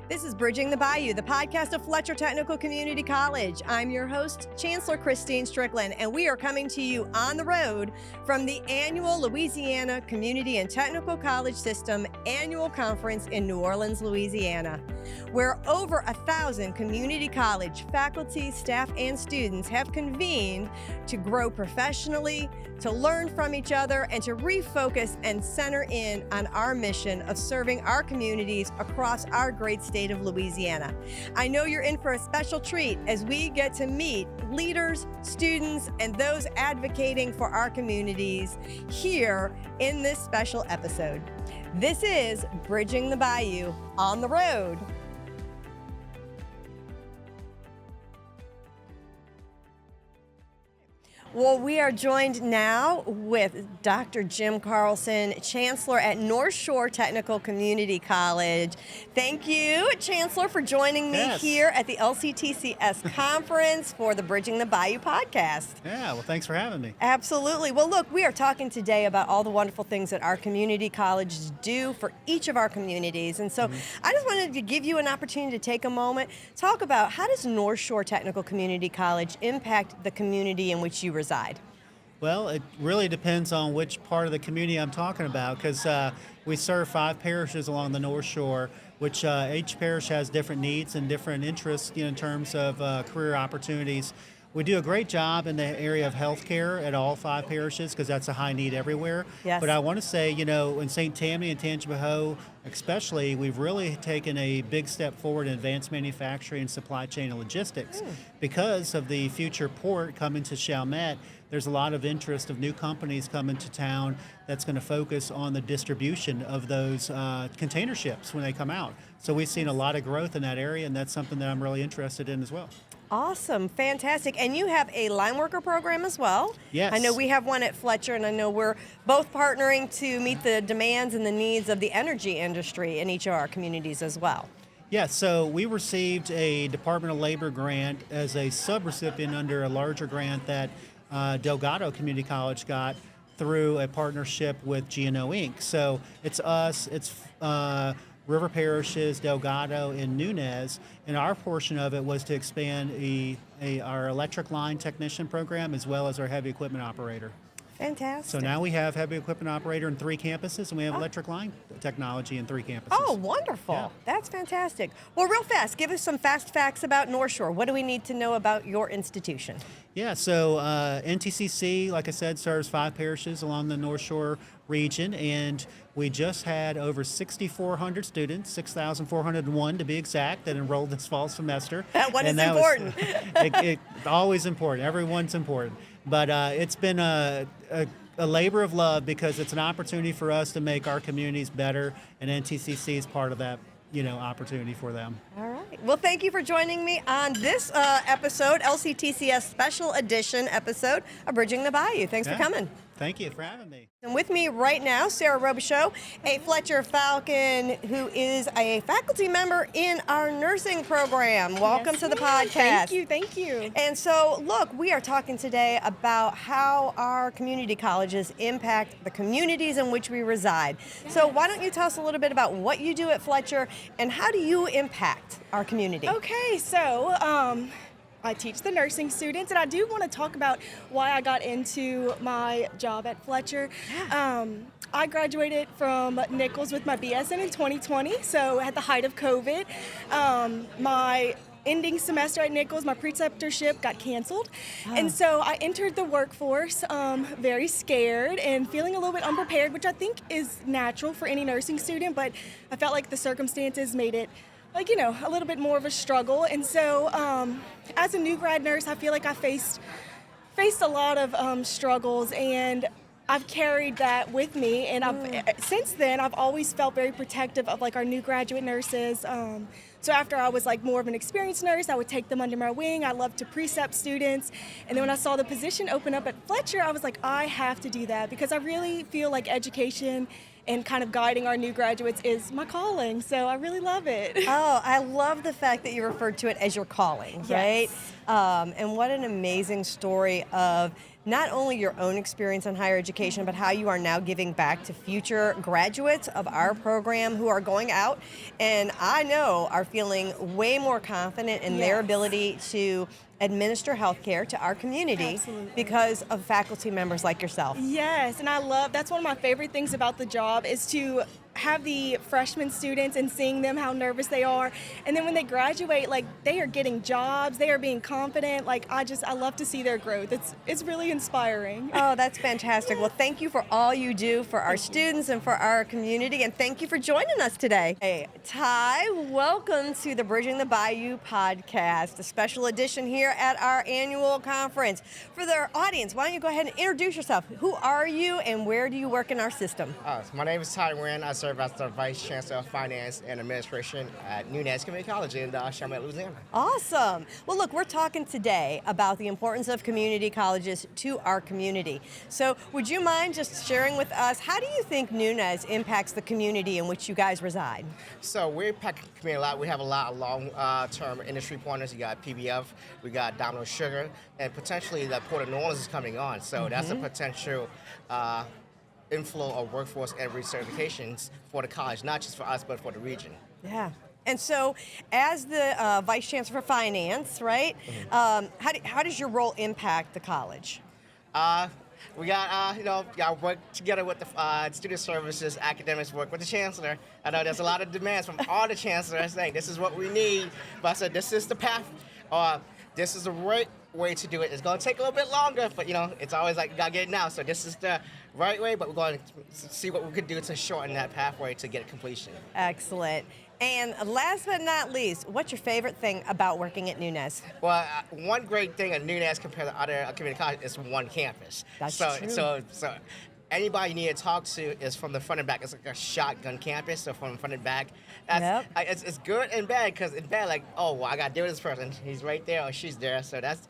This is Bridging the Bayou, the podcast of Fletcher Technical Community College. I'm your host, Chancellor Kristine Strickland, and we are coming to you on the road from the annual Louisiana Community and Technical College System annual conference in New Orleans, Louisiana, where over 1,000 community college faculty, staff, and students have convened to grow professionally, to learn from each other, and to refocus and center in on our mission of serving our communities across our great state of Louisiana. I know you're in for a special treat as we get to meet leaders, students, and those advocating for our communities here in this special episode. This is Bridging the Bayou on the road. Well, we are joined now with Dr. Jim Carlson, Chancellor at North Shore Technical Community College. Thank you, Chancellor, for joining me here at the LCTCS conference for the Bridging the Bayou podcast. Yeah, well, thanks for having me. Absolutely. Well, look, we are talking today about all the wonderful things that our community colleges do for each of our communities. And so I just wanted to give you an opportunity to take a moment, talk about how does North Shore Technical Community College impact the community in which you reside? Well, it really depends on which part of the community I'm talking about, because we serve 5 parishes along the North Shore, which each parish has different needs and different interests in terms of career opportunities. We do a great job in the area of healthcare at all 5 parishes because that's a high need everywhere. Yes. But I want to say, in St. Tammany and Tangipahoa especially, we've really taken a big step forward in advanced manufacturing, supply chain, and logistics. Because of the future port coming to Chalmette, there's a lot of interest of new companies coming to town that's going to focus on the distribution of those container ships when they come out. So we've seen a lot of growth in that area, and that's something that I'm really interested in as well. Awesome, fantastic. And you have a line worker program as well? Yes. I know we have one at Fletcher, and I know we're both partnering to meet the demands and the needs of the energy industry in each of our communities as well. Yeah, so we received a Department of Labor grant as a subrecipient under a larger grant that Delgado Community College got through a partnership with GNO Inc. So it's us, it's River Parishes, Delgado, and Nunez, and our portion of it was to expand our electric line technician program as well as our heavy equipment operator. Fantastic. So now we have heavy equipment operator in 3 campuses, and we have electric line technology in 3 campuses. Oh, wonderful. Yeah. That's fantastic. Well, real fast, give us some fast facts about North Shore. What do we need to know about your institution? Yeah, so NTCC, like I said, serves 5 parishes along the North Shore region, and we just had over 6,400 students, 6,401 to be exact, that enrolled this fall semester. That one is important. It's always important. Everyone's important. But it's been a labor of love because it's an opportunity for us to make our communities better, and NTCC is part of that opportunity for them. All right. Well, thank you for joining me on this episode, LCTCS Special Edition episode of Bridging the Bayou. Thanks for coming. Thank you for having me. And with me right now, Sarah Robichaud, a Fletcher Falcon who is a faculty member in our nursing program. Welcome to the podcast. Thank you. And so, look, we are talking today about how our community colleges impact the communities in which we reside. So why don't you tell us a little bit about what you do at Fletcher and how do you impact our community? Okay, so I teach the nursing students, and I do want to talk about why I got into my job at Fletcher. I graduated from Nichols with my BSN in 2020, so at the height of COVID. My ending semester at Nichols, my preceptorship got canceled. And so I entered the workforce very scared and feeling a little bit unprepared, which I think is natural for any nursing student, but I felt like the circumstances made it a little bit more of a struggle. And so as a new grad nurse, I feel like I faced a lot of struggles, and I've carried that with me. And since then, I've always felt very protective of our new graduate nurses. So after I was more of an experienced nurse, I would take them under my wing. I loved to precept students. And then when I saw the position open up at Fletcher, I was like, I have to do that because I really feel like education and kind of guiding our new graduates is my calling. So I really love it. Oh, I love the fact that you referred to it as your calling, right? Yes. And what an amazing story of not only your own experience in higher education, but how you are now giving back to future graduates of our program who are going out and I know are feeling way more confident in their ability to administer healthcare to our community Absolutely. because of faculty members like yourself. Yes, and that's one of my favorite things about the job is to have the freshman students and seeing them how nervous they are, and then when they graduate, like, they are getting jobs, they are being confident. Like, I love to see their growth. It's really inspiring. Oh, that's fantastic. Well, thank you for all you do for our students and for our community, and thank you for joining us today. Hey, Ty, welcome to the Bridging the Bayou podcast, a special edition here at our annual conference. For the audience, why don't you go ahead and introduce yourself? Who are you and where do you work in our system? My name is Ty Nguyen. I serve as the Vice Chancellor of Finance and Administration at Nunez Community College in Chalmette, Louisiana. Awesome. Well, look, we're talking today about the importance of community colleges to our community. So would you mind just sharing with us, how do you think Nunez impacts the community in which you guys reside? So we impact the community a lot. We have a lot of long-term industry partners. You got PBF, we got Domino Sugar, and potentially the Port of New Orleans is coming on. So that's a potential inflow of workforce and recertifications for the college, not just for us, but for the region. Yeah. And so, as the Vice Chancellor for Finance, right, how does your role impact the college? We got, work together with the student services, academics, work with the chancellor. I know there's a lot of demands from all the chancellors saying this is what we need, but I said this is the path, this is the right way to do it. It's going to take a little bit longer, but it's always like you got to get it now. So this is the right way, but we're going to see what we could do to shorten that pathway to get completion. Excellent. And last but not least, what's your favorite thing about working at Nunez? Well, one great thing at Nunez compared to other community colleges is one campus. That's true. So anybody you need to talk to is from the front and back. It's like a shotgun campus, so from the front and back. It's good and bad, because it's bad, like, oh, well, I got to deal with this person. He's right there or she's there. So that's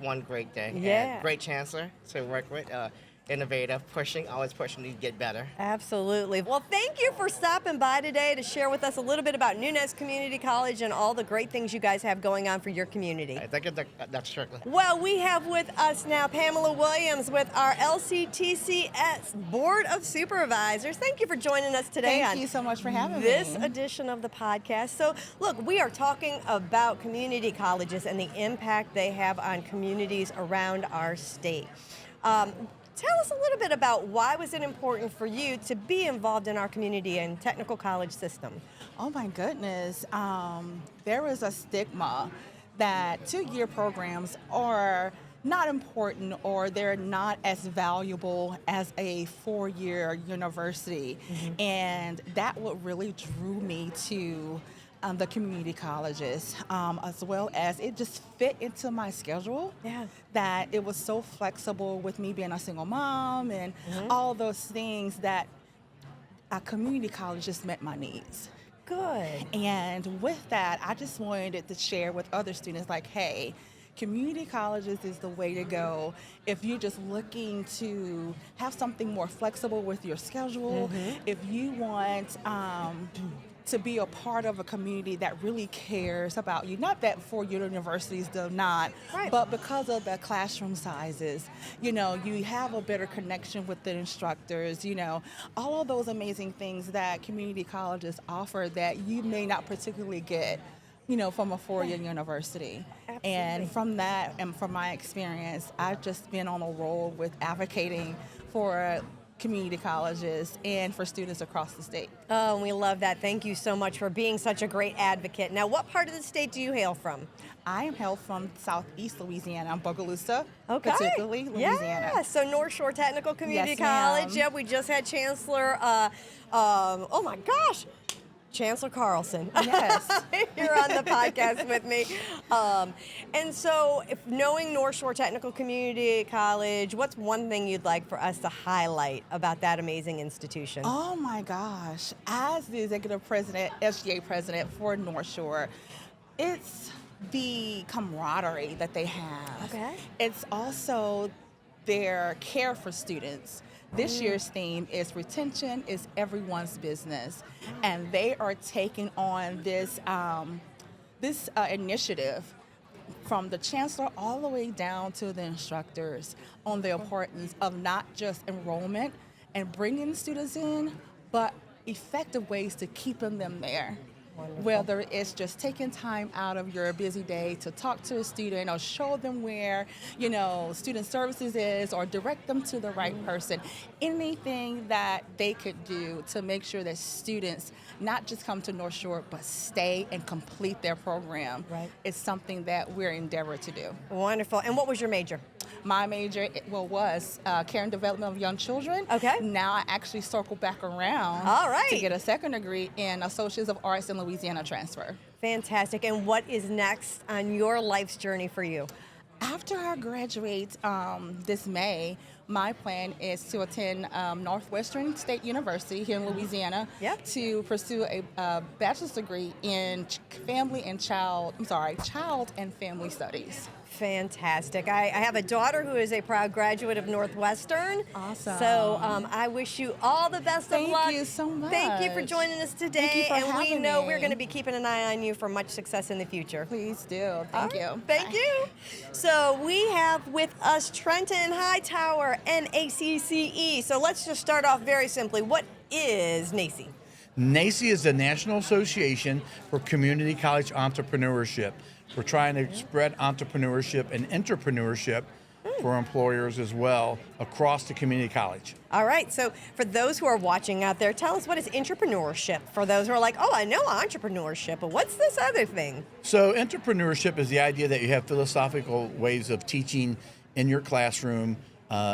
one great thing. Yeah. And great chancellor to work with. Innovative, always pushing to get better. Absolutely. Well, thank you for stopping by today to share with us a little bit about Nunez Community College and all the great things you guys have going on for your community. Thank you, Dr. Strickland. Well, we have with us now Pamela Williams with our LCTCS Board of Supervisors. Thank you for joining us today. Thank you so much for having me. This edition of the podcast. So, look, we are talking about community colleges and the impact they have on communities around our state. Tell us a little bit about why was it important for you to be involved in our community and technical college system? Oh my goodness. There is a stigma that two-year programs are not important or they're not as valuable as a four-year university. And that what really drew me to the community colleges, as well as it just fit into my schedule. Yeah. That it was so flexible with me being a single mom and all those things that a community college just met my needs. Good. And with that, I just wanted to share with other students like, hey, community colleges is the way to go if you're just looking to have something more flexible with your schedule, if you want to be a part of a community that really cares about you. Not that four-year universities do not, but because of the classroom sizes, you have a better connection with the instructors, all of those amazing things that community colleges offer that you may not particularly get, from a four-year university. Absolutely. And from that and from my experience, I've just been on a roll with advocating for community colleges and for students across the state. Oh, we love that. Thank you so much for being such a great advocate. Now, what part of the state do you hail from? I am hailed from southeast Louisiana, Bogalusa, particularly Louisiana. Yeah, so North Shore Technical Community College. Yeah, we just had Chancellor, oh my gosh, Chancellor Carlson. Yes. Here on the podcast with me. And so, knowing North Shore Technical Community College, what's one thing you'd like for us to highlight about that amazing institution? Oh my gosh. As the executive president, SGA president for North Shore, it's the camaraderie that they have. Okay. It's also their care for students. This year's theme is retention is everyone's business, and they are taking on this initiative from the chancellor all the way down to the instructors on the importance of not just enrollment and bringing students in, but effective ways to keeping them there. Wonderful. Whether it's just taking time out of your busy day to talk to a student or show them where, student services is, or direct them to the right person. Anything that they could do to make sure that students not just come to North Shore, but stay and complete their program. Right. It's something that we're endeavored to do. Wonderful. And what was your major? My major was care and development of young children. Okay. Now I actually circle back around All right. to get a second degree in Associates of Arts in Louisiana transfer. Fantastic. And what is next on your life's journey for you? After I graduate this May, my plan is to attend Northwestern State University here in Louisiana to pursue a bachelor's degree in child and family studies. Fantastic. I have a daughter who is a proud graduate of Northwestern. Awesome. So I wish you all the best of luck. Thank you so much. Thank you for joining us today. Thank you for and we having know me. we're going to be keeping an eye on you for much success in the future. Please do. Thank you. Thank you. So we have with us Trenton Hightower, NACCE. So let's just start off very simply. What is NACCE? NACCE is the National Association for Community College Entrepreneurship. We're trying to spread entrepreneurship and entrepreneurship for employers as well across the community college. All right. So for those who are watching out there, tell us, what is entrepreneurship? For those who are like, oh, I know entrepreneurship, but what's this other thing? So entrepreneurship is the idea that you have philosophical ways of teaching in your classroom,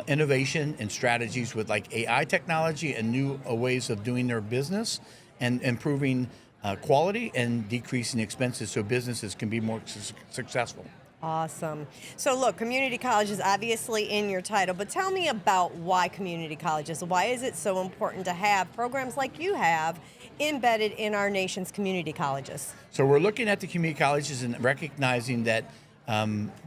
innovation and strategies with like AI technology and new ways of doing their business and improving quality and decreasing expenses so businesses can be more successful. Awesome. So look, community college is obviously in your title, but tell me about why community colleges. Why is it so important to have programs like you have embedded in our nation's community colleges? So we're looking at the community colleges and recognizing that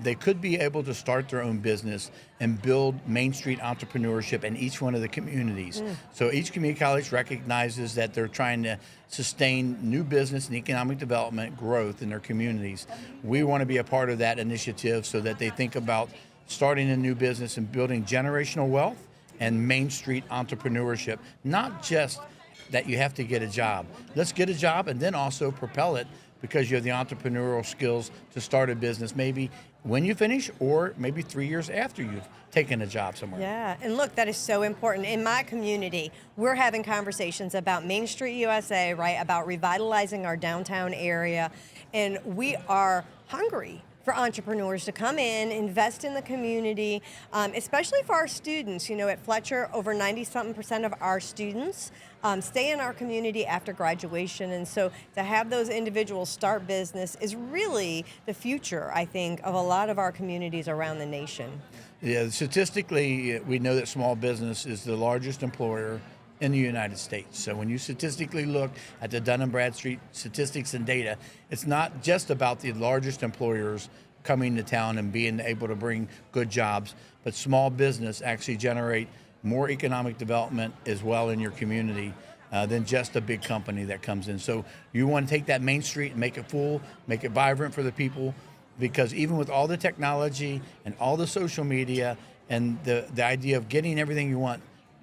they could be able to start their own business and build Main Street entrepreneurship in each one of the communities. So each community college recognizes that they're trying to sustain new business and economic development growth in their communities. We want to be a part of that initiative so that they think about starting a new business and building generational wealth and Main Street entrepreneurship, not just that you have to get a job. Let's get a job and then also propel it because you have the entrepreneurial skills to start a business maybe when you finish or maybe 3 years after you've taken a job somewhere. Yeah, and look, that is so important. In my community, we're having conversations about Main Street USA, right, about revitalizing our downtown area, and we are hungry for entrepreneurs to come in, invest in the community, especially for our students. You know, at Fletcher, over 90-something% of our students stay in our community after graduation. And so to have those individuals start business is really the future, I think, of a lot of our communities around the nation. Yeah, statistically, we know that small business is the largest employer in the United States. So when you statistically look at the Dun & Bradstreet statistics and data, it's not just about the largest employers coming to town and being able to bring good jobs, but small business actually generate more economic development as well in your community than just a big company that comes in. So you want to take that Main Street and make it full, make it vibrant for the people, because even with all the technology and all the social media and the idea of getting everything you want,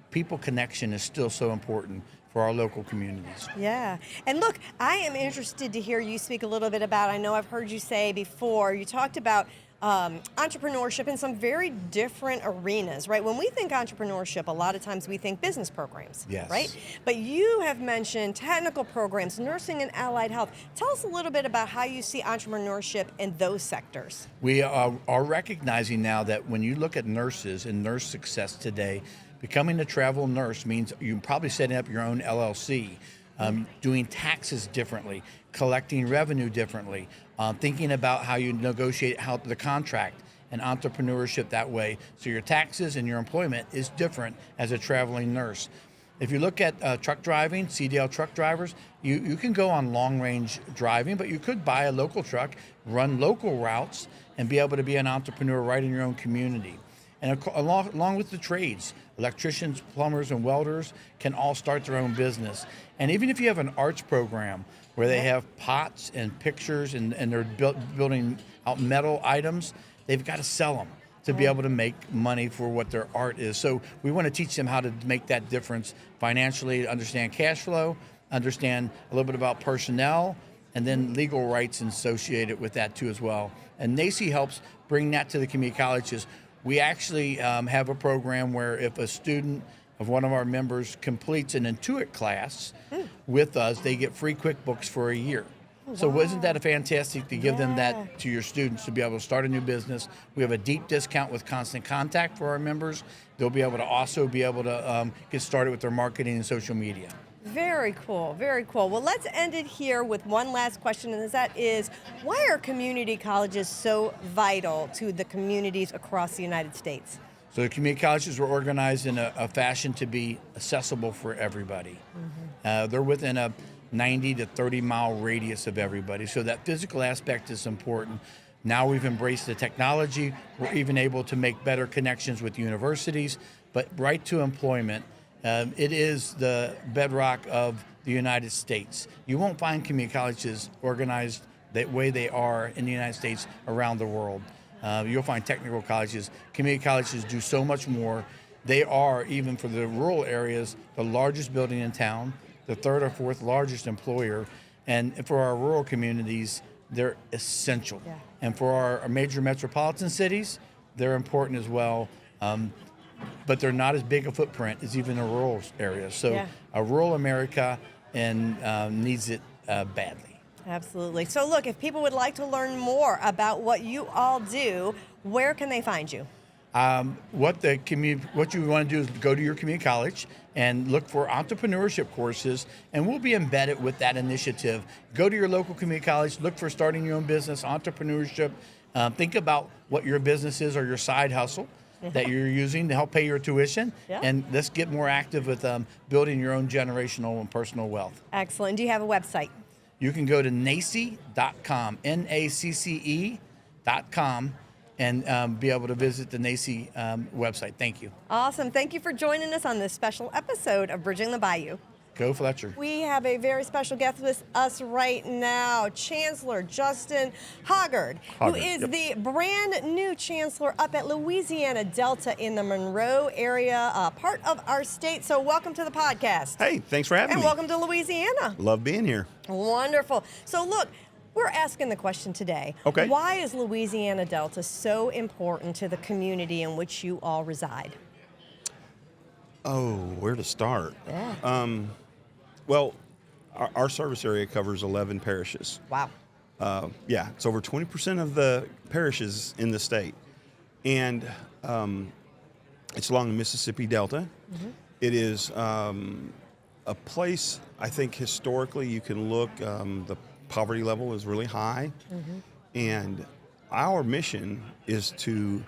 people connection is still so important for our local communities. Yeah. And look, I am interested to hear you speak a little bit about, I know I've heard you say before, you talked about entrepreneurship in some very different arenas, right? When we think entrepreneurship, a lot of times we think business programs, yes, right? But you have mentioned technical programs, nursing and allied health. Tell us a little bit about how you see entrepreneurship in those sectors. We are recognizing now that when you look at nurses and nurse success today, becoming a travel nurse means you're probably setting up your own LLC, doing taxes differently, collecting revenue differently, thinking about how you negotiate the contract and entrepreneurship that way. So your taxes and your employment is different as a traveling nurse. If you look at truck driving, CDL truck drivers, you can go on long-range driving, but you could buy a local truck, run local routes, and be able to be an entrepreneur right in your own community. And along with the trades, electricians, plumbers, and welders can all start their own business. And even if you have an arts program where they have pots and pictures and they're building out metal items, they've got to sell them to be able to make money for what their art is. So we want to teach them how to make that difference financially, understand cash flow, understand a little bit about personnel, and then legal rights associated with that too as well. And NACCE helps bring that to the community colleges. We actually have a program where if a student of one of our members completes an Intuit class with us, they get free QuickBooks for a year. So isn't that a fantastic to give them that to your students to be able to start a new business? We have a deep discount with Constant Contact for our members. They'll be able to also get started with their marketing and social media. Very cool, very cool. Well, let's end it here with one last question, and that is, why are community colleges so vital to the communities across the United States? So the community colleges were organized in a fashion to be accessible for everybody. They're within a 90 to 30 mile radius of everybody. So that physical aspect is important. Now we've embraced the technology. We're even able to make better connections with universities, but right to employment. It is the bedrock of the United States. You won't find community colleges organized the way they are in the United States around the world. You'll find technical colleges. Community colleges do so much more. They are, even for the rural areas, the largest building in town, the third or fourth largest employer. And for our rural communities, they're essential. Yeah. And for our major metropolitan cities, they're important as well. But they're not as big a footprint as even the rural areas. So rural America needs it badly. Absolutely. So look, if people would like to learn more about what you all do, where can they find you? What you want to do is go to your community college and look for entrepreneurship courses, and we'll be embedded with that initiative. Go to your local community college, look for starting your own business, entrepreneurship. Think about what your business is or your side hustle that you're using to help pay your tuition, and let's get more active with building your own generational and personal wealth. Excellent. Do you have a website? You can go to NACCE.com, NACCE.com, and be able to visit the NACCE website. Thank you. Awesome. Thank you for joining us on this special episode of Bridging the Bayou. Go Fletcher. We have a very special guest with us right now, Chancellor Justin Hoggard, who is the brand new chancellor up at Louisiana Delta in the Monroe area, part of our state. So welcome to the podcast. Hey, thanks for having me. And welcome to Louisiana. Love being here. Wonderful. So look, we're asking the question today. Okay. Why is Louisiana Delta so important to the community in which you all reside? Oh, where to start? Yeah. Well, our service area covers 11 parishes. Wow. It's over 20% of the parishes in the state. And it's along the Mississippi Delta. It is a place, I think historically you can look, the poverty level is really high. And our mission is to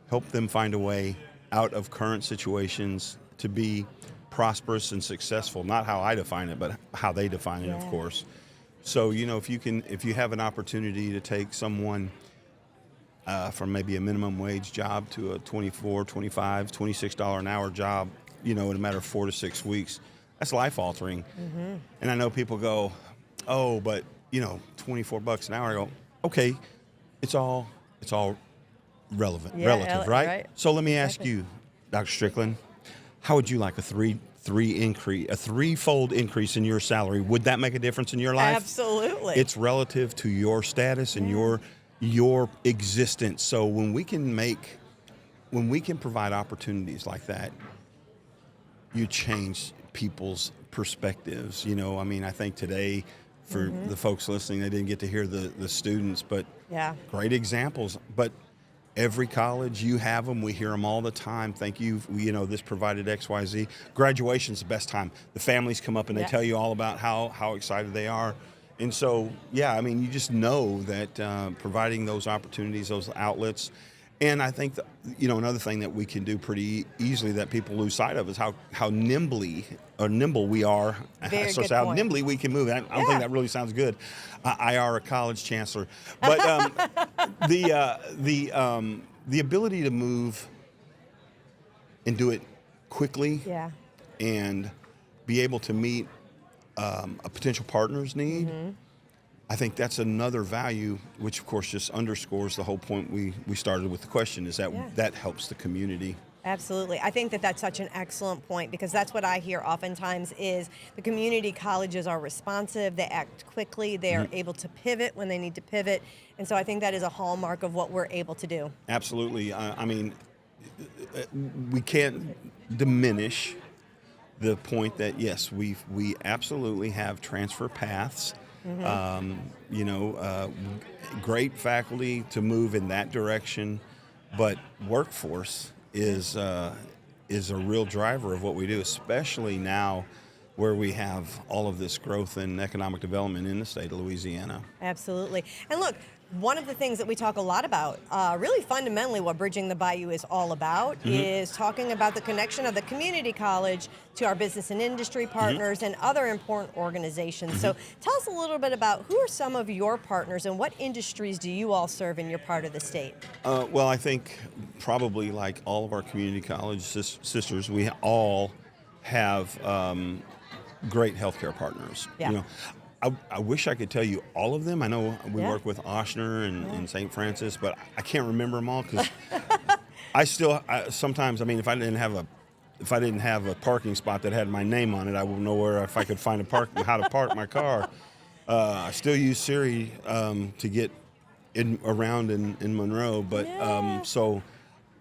help them find a way out of current situations to be prosperous and successful. Not how I define it, but how they define it, of course. So, if you have an opportunity to take someone from maybe a minimum wage job to a $24, $25, $26 an hour job, in a matter of 4 to 6 weeks, that's life altering. And I know people go, oh, but $24 an hour. I go, okay, it's all relative, right? So let me ask you, Dr. Strickland, how would you like a threefold increase in your salary? Would that make a difference in your life? Absolutely. It's relative to your status and your existence. So when we can provide opportunities like that, you change people's perspectives. I think today, for the folks listening, they didn't get to hear the students, but great examples. But every college, you have them. We hear them all the time. Thank you. This provided XYZ. Graduation's the best time. The families come up and they tell you all about how excited they are. And so, you just know that providing those opportunities, those outlets. And I think that, another thing that we can do pretty easily that people lose sight of is how nimble we are. Very so good how point. nimbly we can move. I don't think that really sounds good. I are a college chancellor. But the ability to move and do it quickly and be able to meet a potential partner's need I think that's another value, which of course just underscores the whole point we started with the question, is that that helps the community. Absolutely. I think that that's such an excellent point, because that's what I hear oftentimes is the community colleges are responsive, they act quickly, they are able to pivot when they need to pivot. And so I think that is a hallmark of what we're able to do. Absolutely. I mean, we can't diminish the point that, yes, we absolutely have transfer paths. Great faculty to move in that direction, but workforce is a real driver of what we do, especially now where we have all of this growth and economic development in the state of Louisiana. Absolutely. And look, one of the things that we talk a lot about, really fundamentally what Bridging the Bayou is all about, is talking about the connection of the community college to our business and industry partners and other important organizations. So tell us a little bit about who are some of your partners and what industries do you all serve in your part of the state? Well, I think probably like all of our community college sisters, we all have great healthcare partners. Yeah. You know, I wish I could tell you all of them. I know we work with Ochsner and St. Francis, but I can't remember them all because sometimes, I mean, if I didn't have a parking spot that had my name on it, I wouldn't know if I could find how to park my car. I still use Siri to get around in Monroe, but so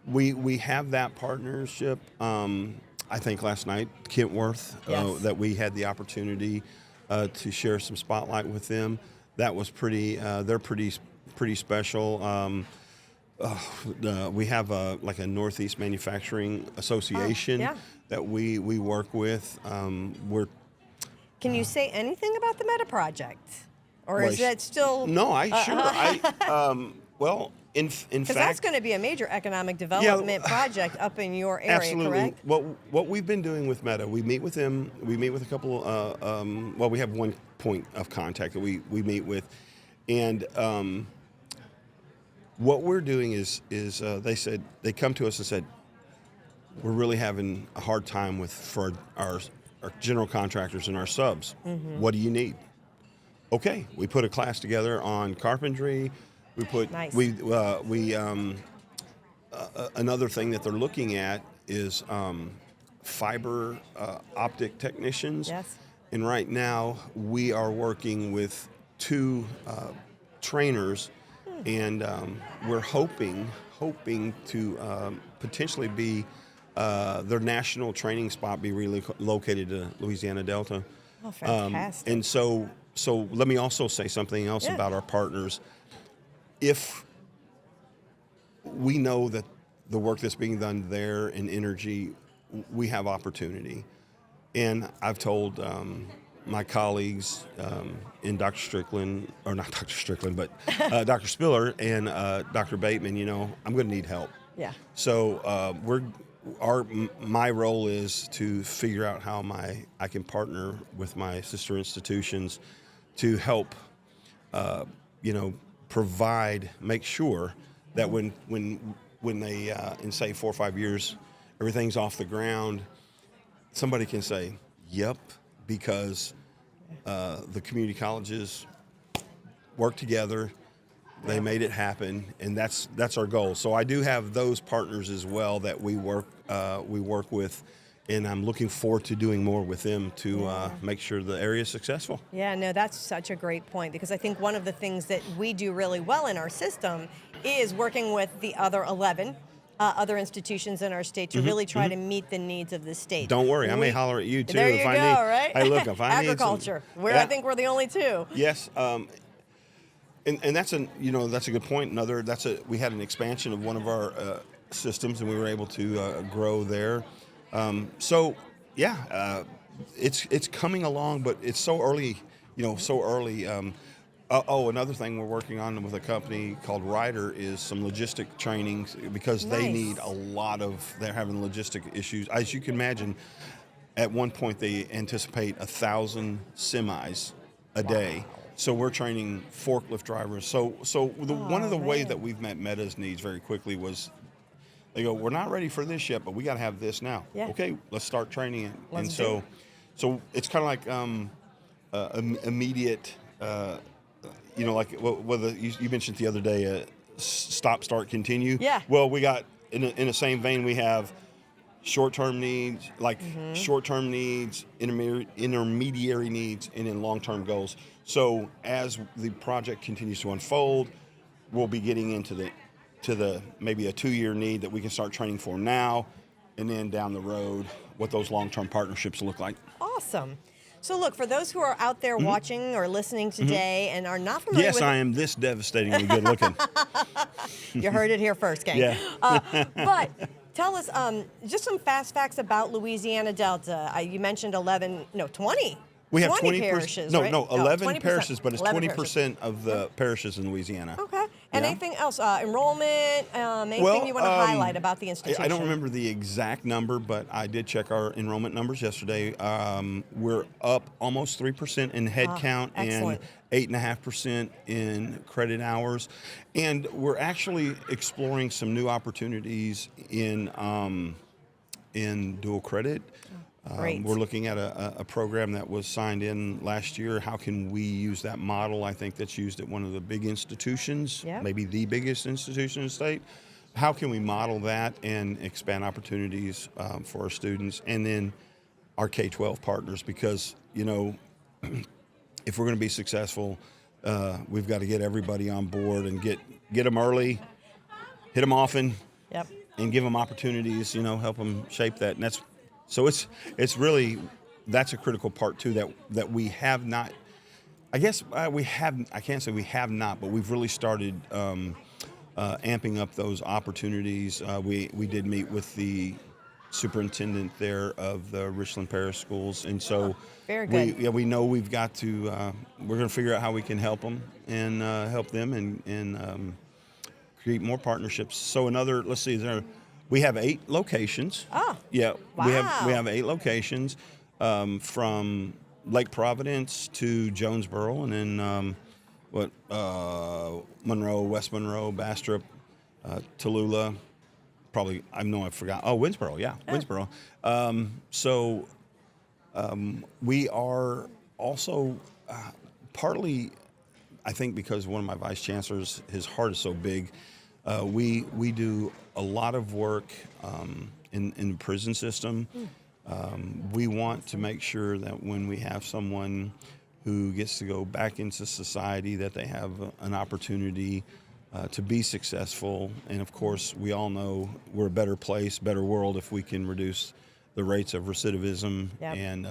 we have that partnership. I think last night, Kentworth, that we had the opportunity to share some spotlight with them. That was they're pretty special. We have like a Northeast Manufacturing Association that we work with. Can you say anything about the Meta Project? Or is that still... No, well, in fact... Because that's going to be a major economic development project up in your area, absolutely. correct? What we've been doing with Meta, we meet with them, we meet with a couple, we have one point of contact that we meet with, and what we're doing is they come to us and said, we're really having a hard time for our general contractors and our subs. What do you need? Okay, we put a class together on carpentry. We put another thing that they're looking at is fiber optic technicians. Yes. And right now we are working with 2 trainers, and we're hoping to potentially be their national training spot be relocated to Louisiana Delta. Oh, fantastic. And so let me also say something else about our partners. If we know that the work that's being done there in energy, we have opportunity. And I've told my colleagues in Dr. Strickland, or not Dr. Strickland, but Dr. Spiller and Dr. Bateman, I'm going to need help. Yeah. So my role is to figure out how I can partner with my sister institutions to help, make sure that when they, in say 4 or 5 years, everything's off the ground, somebody can say, yep, because the community colleges work together, they made it happen, and that's our goal. So I do have those partners as well that we work with, and I'm looking forward to doing more with them to make sure the area is successful. Yeah, no, that's such a great point, because I think one of the things that we do really well in our system is working with the other 11 other institutions in our state to really try to meet the needs of the state. Don't worry, I may holler at you too. There you if go, I need, right? Hey, look, if I need agriculture, I think we're the only 2. Yes, and that's a good point. We had an expansion of one of our systems, and we were able to grow there. It's coming along, but it's so early. Another thing we're working on with a company called Ryder is some logistic trainings, because they need they're having logistic issues. As you can imagine, at one point they anticipate 1,000 semis a day. So we're training forklift drivers. One of the ways that we've met Meta's needs very quickly was, they go, we're not ready for this yet, but we got to have this now. Yeah. Okay, let's start training it. So it's kind of like immediate you know, like you mentioned the other day, stop, start, continue. Yeah. Well, we got in the same vein, we have short-term needs, short-term needs, intermediary needs, and then long-term goals. So as the project continues to unfold, we'll be getting into the maybe a 2-year need that we can start training for now, and then down the road, what those long-term partnerships look like. Awesome. So look, for those who are out there watching or listening today and are not familiar Yes, with I am this devastatingly good looking. You heard it here first, gang. Yeah. But tell us just some fast facts about Louisiana Delta. You mentioned 20. We have 20 20 parishes, No, right? no, 11 20%. parishes, but it's 11 20% of the parishes in Louisiana. Okay. And Yeah. anything else? Enrollment? Anything you want to highlight about the institution? I don't remember the exact number, but I did check our enrollment numbers yesterday. We're up almost 3% in head count and excellent. 8.5% in credit hours. And we're actually exploring some new opportunities in dual credit. Great. We're looking at a program that was signed in last year. How can we use that model? I think that's used at one of the big institutions, maybe the biggest institution in the state. How can we model that and expand opportunities for our students and then our K-12 partners? Because, you know, if we're going to be successful, we've got to get everybody on board and get them early, hit them often, and give them opportunities, you know, help them shape that. And it's really, that's a critical part too that we have not, I can't say we have not, but we've really started amping up those opportunities. We did meet with the superintendent there of the Richland Parish Schools, and so very good. we know we've got to, we're going to figure out how we can help them and help them and create more partnerships. So let's see, we have 8 locations. Oh. Yeah. Wow. We have 8 locations from Lake Providence to Jonesboro, and then Monroe, West Monroe, Bastrop, Tallulah. Probably I know I forgot. Oh, Winsboro. Yeah, Winsboro. So we are also partly, I think, because one of my vice chancellors, his heart is so big. We do a lot of work in the prison system. We want to make sure that when we have someone who gets to go back into society, that they have an opportunity to be successful. And of course, we all know we're a better place, better world if we can reduce the rates of recidivism and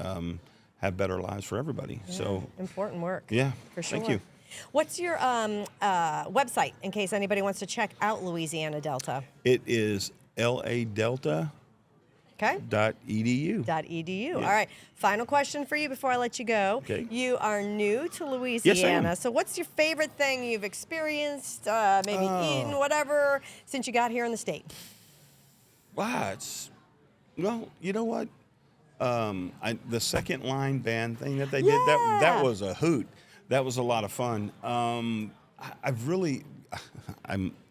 have better lives for everybody. Yeah, so important work. Yeah, for sure. Thank you. What's your website in case anybody wants to check out Louisiana Delta? It is ladelta.edu. .edu. All right. Final question for you before I let you go. Okay. You are new to Louisiana. Yes, I am. So what's your favorite thing you've experienced, maybe eaten, whatever, since you got here in the state? Wow, well, you know what? The second line band thing that they did, that was a hoot. That was a lot of fun. I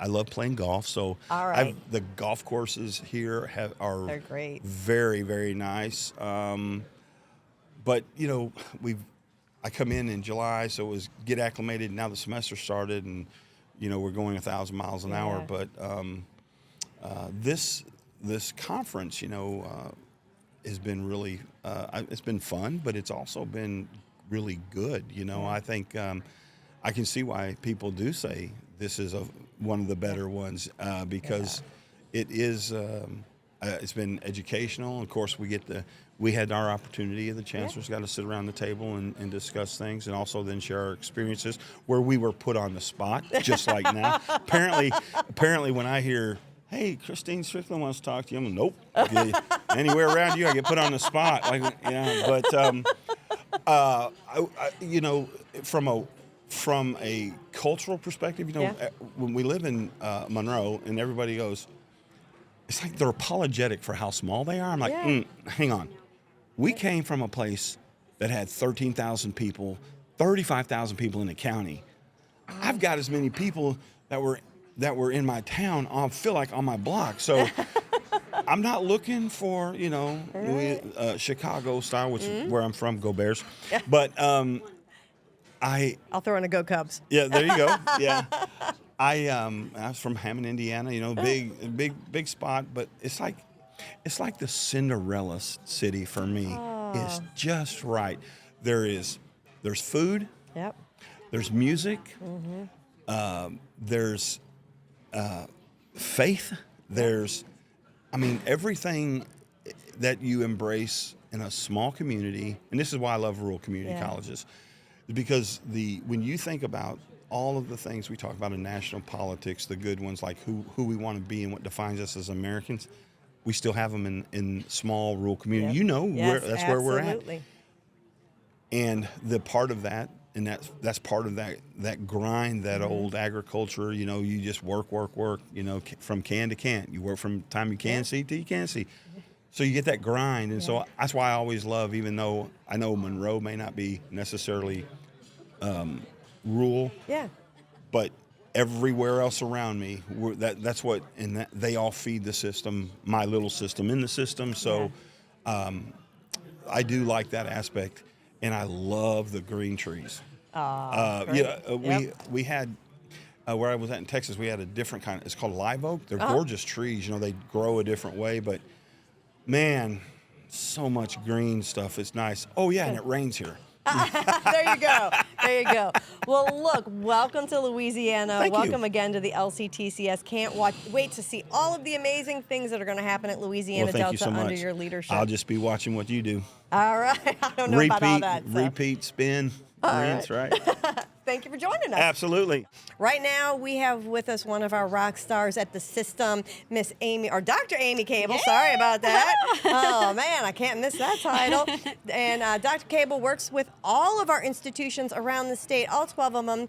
love playing golf, so all right. the golf courses here They're great. very, very nice. But you know, I come in July, so it was get acclimated. Now the semester started, and you know we're going 1,000 miles an hour. But this conference, you know, has been really it's been fun, but it's also been really good. You know, I think I can see why people do say this is one of the better ones because it is. It's been educational. Of course, we had our opportunity. The chancellor's got to sit around the table and discuss things, and also then share our experiences where we were put on the spot, just like now. Apparently, when I hear, "Hey, Kristine Strickland wants to talk to you," I'm like, nope. Anywhere around you, I get put on the spot. You know, from a cultural perspective, you know, when we live in Monroe, and everybody goes, it's like they're apologetic for how small they are. I'm like, hang on. We came from a place that had 13,000 people, 35,000 people in the county. I've got as many people that were in my town, I feel like on my block. So I'm not looking for, you know, Chicago style, which is where I'm from, go Bears. But I'll throw in a Go Cubs. Yeah, there you go. Yeah. I was from Hammond, Indiana, big spot, but it's like the Cinderella city for me. It's just right. There's food, Yep. there's music, there's faith, there's everything that you embrace in a small community, and this is why I love rural community colleges, because when you think about all of the things we talk about in national politics, the good ones like who we want to be and what defines us as Americans, we still have them in small rural communities. Yes, That's where we're at. absolutely. And the part of that, and that's part of that grind, that old agriculture, you just work, from can to can't. You work from time you can see till you can't see. So you get that grind. And so that's why I always love, even though I know Monroe may not be necessarily rural, but everywhere else around me, that's what, and they all feed the system, my little system in the system. So I do like that aspect, and I love the green trees. We had where I was at in Texas, we had a different kind. It's called live oak. They're gorgeous trees. They grow a different way, but man, so much green stuff. It's nice. Oh yeah, and it rains here. There you go. There you go. Well, look, welcome to Louisiana. Thank you. Welcome again to the LCTCS. Can't wait to see all of the amazing things that are going to happen at Louisiana Well, thank Delta you so much. under your leadership. I'll just be watching what you do. All right. I don't know about all that. So. Repeat, spin, rinse, right? Thank you for joining us. Absolutely. Right now, we have with us one of our rock stars at the system, Miss Amy, or Dr. Amy Cable. Yeah. Sorry about that. Oh, man, I can't miss that title. And Dr. Cable works with all of our institutions around the state, all 12 of them,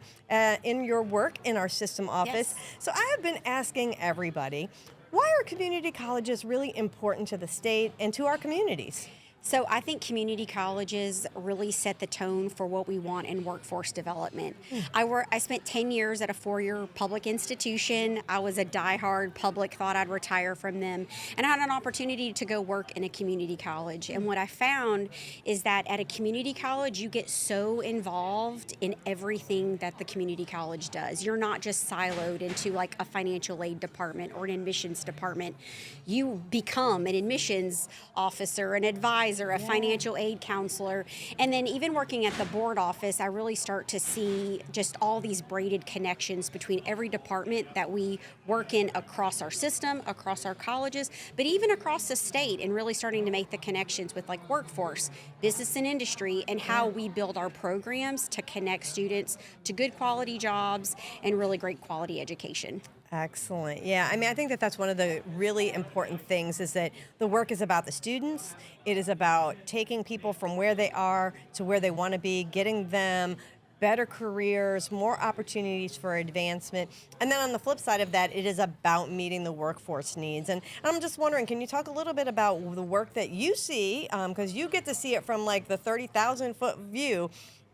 in your work in our system office. Yes. So I have been asking everybody, why are community colleges really important to the state and to our communities? So I think community colleges really set the tone for what we want in workforce development. I spent 10 years at a 4-year public institution. I was a diehard public, thought I'd retire from them, and I had an opportunity to go work in a community college. And what I found is that at a community college, you get so involved in everything that the community college does. You're not just siloed into like a financial aid department or an admissions department. You become an admissions officer, an advisor, a financial aid counselor. And then even working at the board office, I really start to see just all these braided connections between every department that we work in across our system, across our colleges, but even across the state, and really starting to make the connections with like workforce, business and industry, and how we build our programs to connect students to good quality jobs and really great quality education. Excellent. Yeah, I think that that's one of the really important things is that the work is about the students. It is about taking people from where they are to where they want to be, getting them better careers, more opportunities for advancement. And then on the flip side of that, it is about meeting the workforce needs. And I'm just wondering, can you talk a little bit about the work that you see, because you get to see it from like the 30,000-foot view,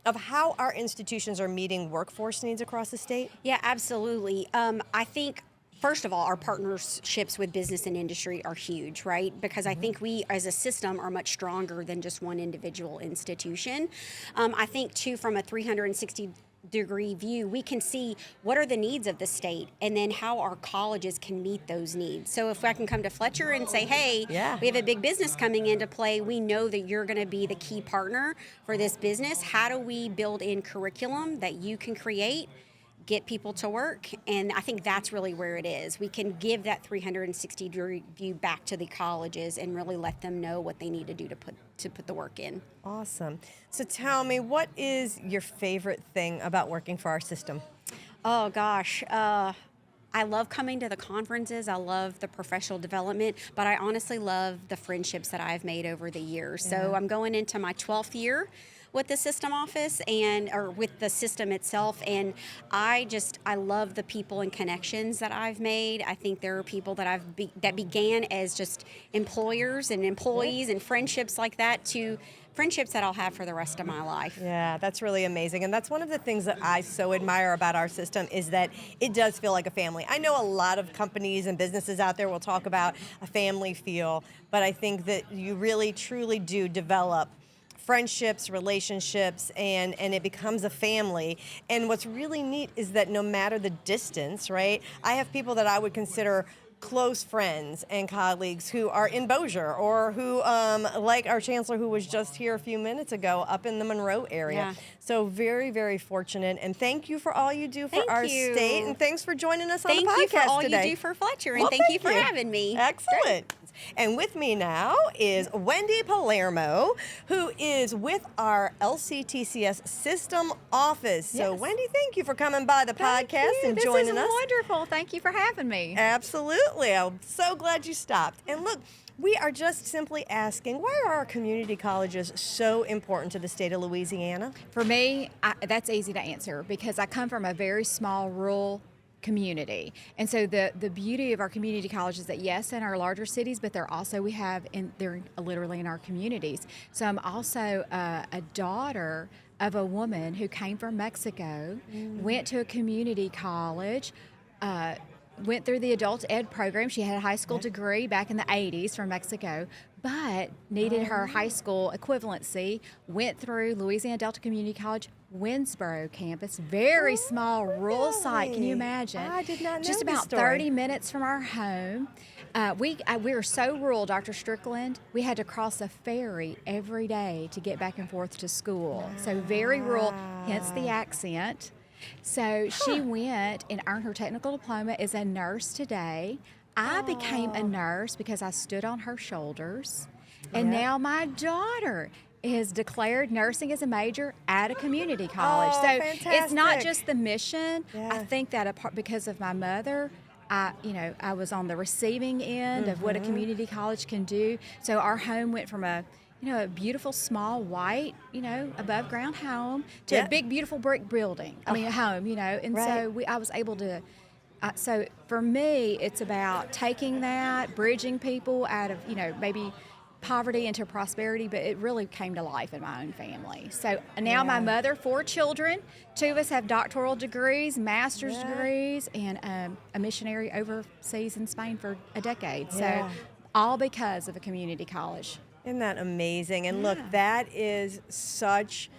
of how our institutions are meeting workforce needs across the state? Yeah, absolutely. I think, first of all, our partnerships with business and industry are huge, right? Because I think we, as a system, are much stronger than just one individual institution. I think, too, from a 360-degree view, we can see what are the needs of the state and then how our colleges can meet those needs. So if I can come to Fletcher and say, hey, we have a big business coming into play, we know that you're going to be the key partner for this business. How do we build in curriculum that you can create, get people to work? And I think that's really where it is. We can give that 360-degree view back to the colleges and really let them know what they need to do to put the work in. Awesome. So tell me, what is your favorite thing about working for our system? Oh, gosh. I love coming to the conferences. I love the professional development, but I honestly love the friendships that I've made over the years. So I'm going into my 12th year with the system office or with the system itself, and I love the people and connections that I've made. I think there are people that that began as just employers and employees and friendships like that to friendships that I'll have for the rest of my life. Yeah, that's really amazing. And that's one of the things that I so admire about our system is that it does feel like a family. I know a lot of companies and businesses out there will talk about a family feel, but I think that you really, truly do develop friendships, relationships, and it becomes a family. And what's really neat is that no matter the distance, right? I have people that I would consider close friends and colleagues who are in Bossier or who, like our chancellor who was just here a few minutes ago, up in the Monroe area. Yeah. So very, very fortunate. And thank you for all you do for Thank our you. state. And thanks for joining us on the podcast Thank you for all today. you do for Fletcher, and Well, thank you for having me. Excellent. And with me now is Wendy Palermo, who is with our LCTCS system office. So, Yes. Wendy, thank you for coming by the podcast and joining This us. is wonderful. Thank you for having me. Absolutely. I'm so glad you stopped. And look, we are just simply asking, why are our community colleges so important to the state of Louisiana? For me, that's easy to answer because I come from a very small rural community. And so the beauty of our community colleges is that yes, in our larger cities, but they're literally in our communities. So I'm also a daughter of a woman who came from Mexico, went to a community college, went through the adult ed program. She had a high school degree back in the 80s from Mexico, but needed her high school equivalency, went through Louisiana Delta Community College, Winsboro campus, very small rural site. Can you imagine? I did not know Just this about story. 30 minutes from our home. We were so rural, Dr. Strickland, we had to cross a ferry every day to get back and forth to school. So very rural, hence the accent. So she went and earned her technical diploma as a nurse today. I became a nurse because I stood on her shoulders. And now my daughter is declared nursing as a major at a community college. Oh, so it's not fantastic. just the mission. Yeah. I think that because of my mother, I was on the receiving end of what a community college can do. So our home went from a beautiful small white, above ground home to Yeah. a big beautiful brick building. I mean, a home, and Right. so I was able to. So for me, it's about taking that, bridging people out of maybe poverty into prosperity, but it really came to life in my own family. So now my mother, 4 children, 2 of us have doctoral degrees, master's degrees, and a missionary overseas in Spain for a decade. Yeah. So all because of a community college. Isn't that amazing? And look, that is such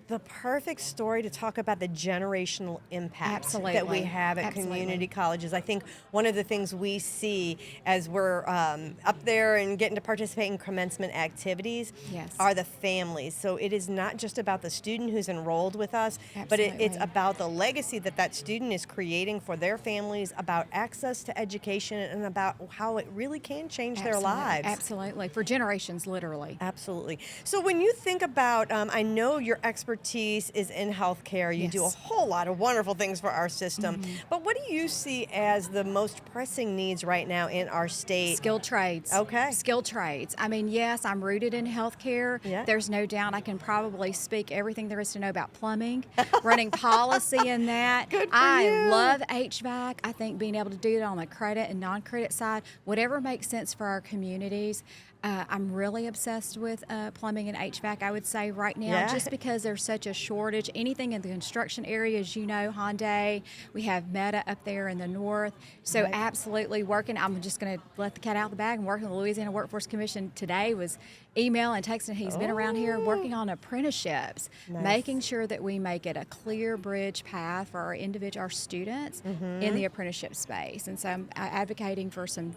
the perfect story to talk about the generational impact that we Absolutely. have at Absolutely. community colleges. I think one of the things we see as we're up there and getting to participate in commencement activities Yes. are the families. So it is not just about the student who's enrolled with us, but it's Absolutely. about the legacy that student is creating for their families, about access to education, and about how it really can change their Absolutely. lives. Absolutely. For generations, literally. Absolutely. So when you think about, I know your expertise is in healthcare. You do a Yes. whole lot of wonderful things for our system. Mm-hmm. But what do you see as the most pressing needs right now in our state? Skilled trades. Okay. Skilled trades. I mean, yes, I'm rooted in healthcare. Yeah. There's no doubt I can probably speak everything there is to know about plumbing, running policy in that. Good for I you. love HVAC. I think being able to do it on the credit and non-credit side, whatever makes sense for our communities. I'm really obsessed with plumbing and HVAC, I would say right now, Yeah. just because there's such a shortage. Anything in the construction area, as you know, Hyundai, we have Meta up there in the north. So Right. absolutely working. I'm just going to let the cat out of the bag and working with the Louisiana Workforce Commission today was email and texting. He's been around here working on apprenticeships, Nice. making sure that we make it a clear bridge path for our students in the apprenticeship space. And so I'm advocating for some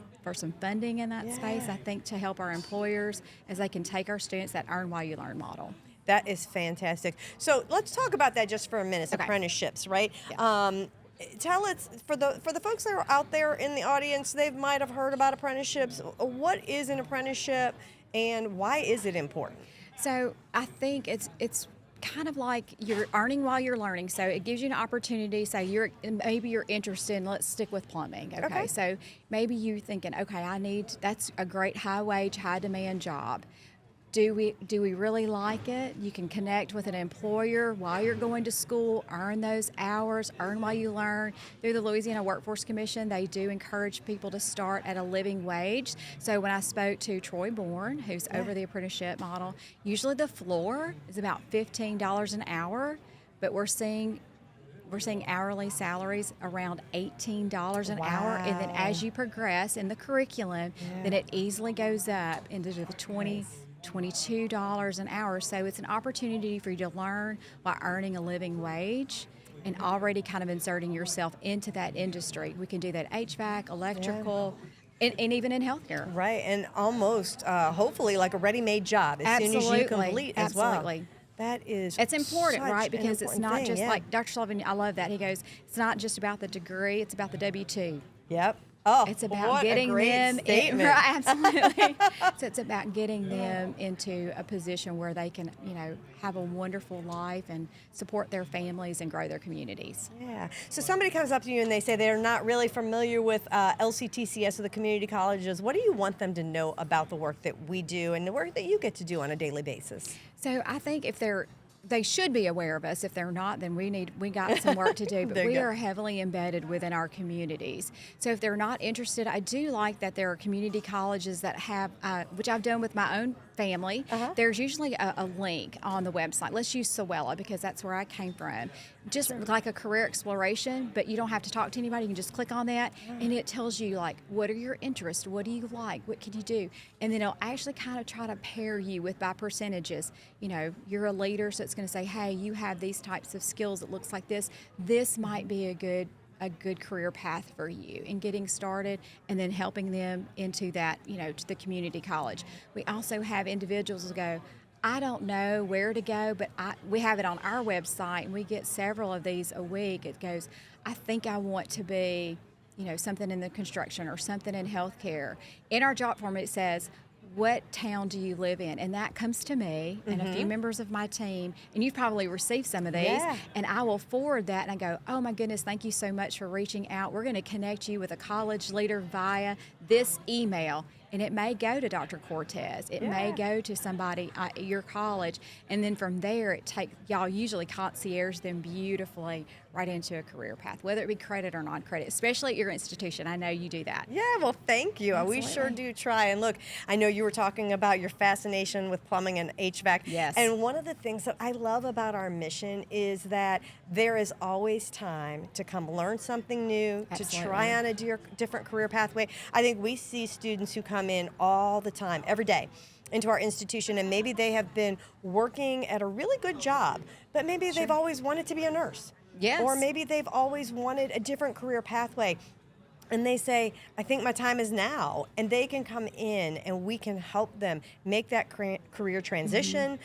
funding in that space, I think, to help our employers as they can take our students that earn while you learn model. That is fantastic. So let's talk about that just for a minute. Okay. Apprenticeships, right? Yeah. Tell us, for the folks that are out there in the audience, they might have heard about apprenticeships. What is an apprenticeship, and why is it important? So I think it's kind of like you're earning while you're learning. So it gives you an opportunity. So maybe you're interested in, let's stick with plumbing. Okay. So maybe you're thinking, okay, that's a great high wage, high demand job. Do we really like it? You can connect with an employer while you're going to school, earn those hours, earn while you learn. Through the Louisiana Workforce Commission, they do encourage people to start at a living wage. So when I spoke to Troy Bourne, who's over the apprenticeship model, usually the floor is about $15 an hour, but we're seeing hourly salaries around $18 an hour, and then as you progress in the curriculum, then it easily goes up into the 20 $22 an hour. So it's an opportunity for you to learn while earning a living wage and already kind of inserting yourself into that industry. We can do that HVAC, electrical, and even in healthcare. Right, and almost, hopefully, like a ready-made job as soon as you complete as well. Absolutely. That is It's important, such right? an Because it's not important just thing, like Dr. Sullivan, I love that. He goes, it's not just about the degree, it's about the W-2. Yep. Oh, It's about what getting a great them statement. right, absolutely. So it's about getting them into a position where they can, have a wonderful life and support their families and grow their communities. Yeah. So somebody comes up to you and they say they're not really familiar with LCTCS or the community colleges. What do you want them to know about the work that we do and the work that you get to do on a daily basis? So I think if they should be aware of us. If they're not, then we got some work to do. But we are heavily embedded within our communities. So if they're not interested, I do like that there are community colleges that have, which I've done with my own family. There's usually a link on the website. Let's use Sewella because that's where I came from. Just like a career exploration, but you don't have to talk to anybody. You can just click on that, and it tells you like, what are your interests? What do you like? What can you do? And then it'll actually kind of try to pair you with by percentages. You're a leader, so it's going to say, hey, you have these types of skills. It looks like this. This might be a good career path for you in getting started, and then helping them into that, to the community college. We also have individuals who go, I don't know where to go, but we have it on our website, and we get several of these a week. It goes, I think I want to be, something in the construction or something in healthcare. In our job form, it says, what town do you live in? And that comes to me and a few members of my team, and you've probably received some of these, and I will forward that and I go, oh my goodness, thank you so much for reaching out. We're going to connect you with a college leader via this email. And it may go to Dr. Cortez. It may go to somebody at your college. And then from there, y'all usually concierge them beautifully right into a career path, whether it be credit or non-credit, especially at your institution. I know you do that. Yeah, well, thank you. Absolutely. We sure do try. And look, I know you were talking about your fascination with plumbing and HVAC. Yes. And one of the things that I love about our mission is that there is always time to come learn something new, Absolutely. to try on a different career pathway. I think we see students who come in all the time, every day, into our institution, and maybe they have been working at a really good job, but maybe they've always wanted to be a nurse. Yes. Or maybe they've always wanted a different career pathway. And they say, I think my time is now. And they can come in and we can help them make that career transition,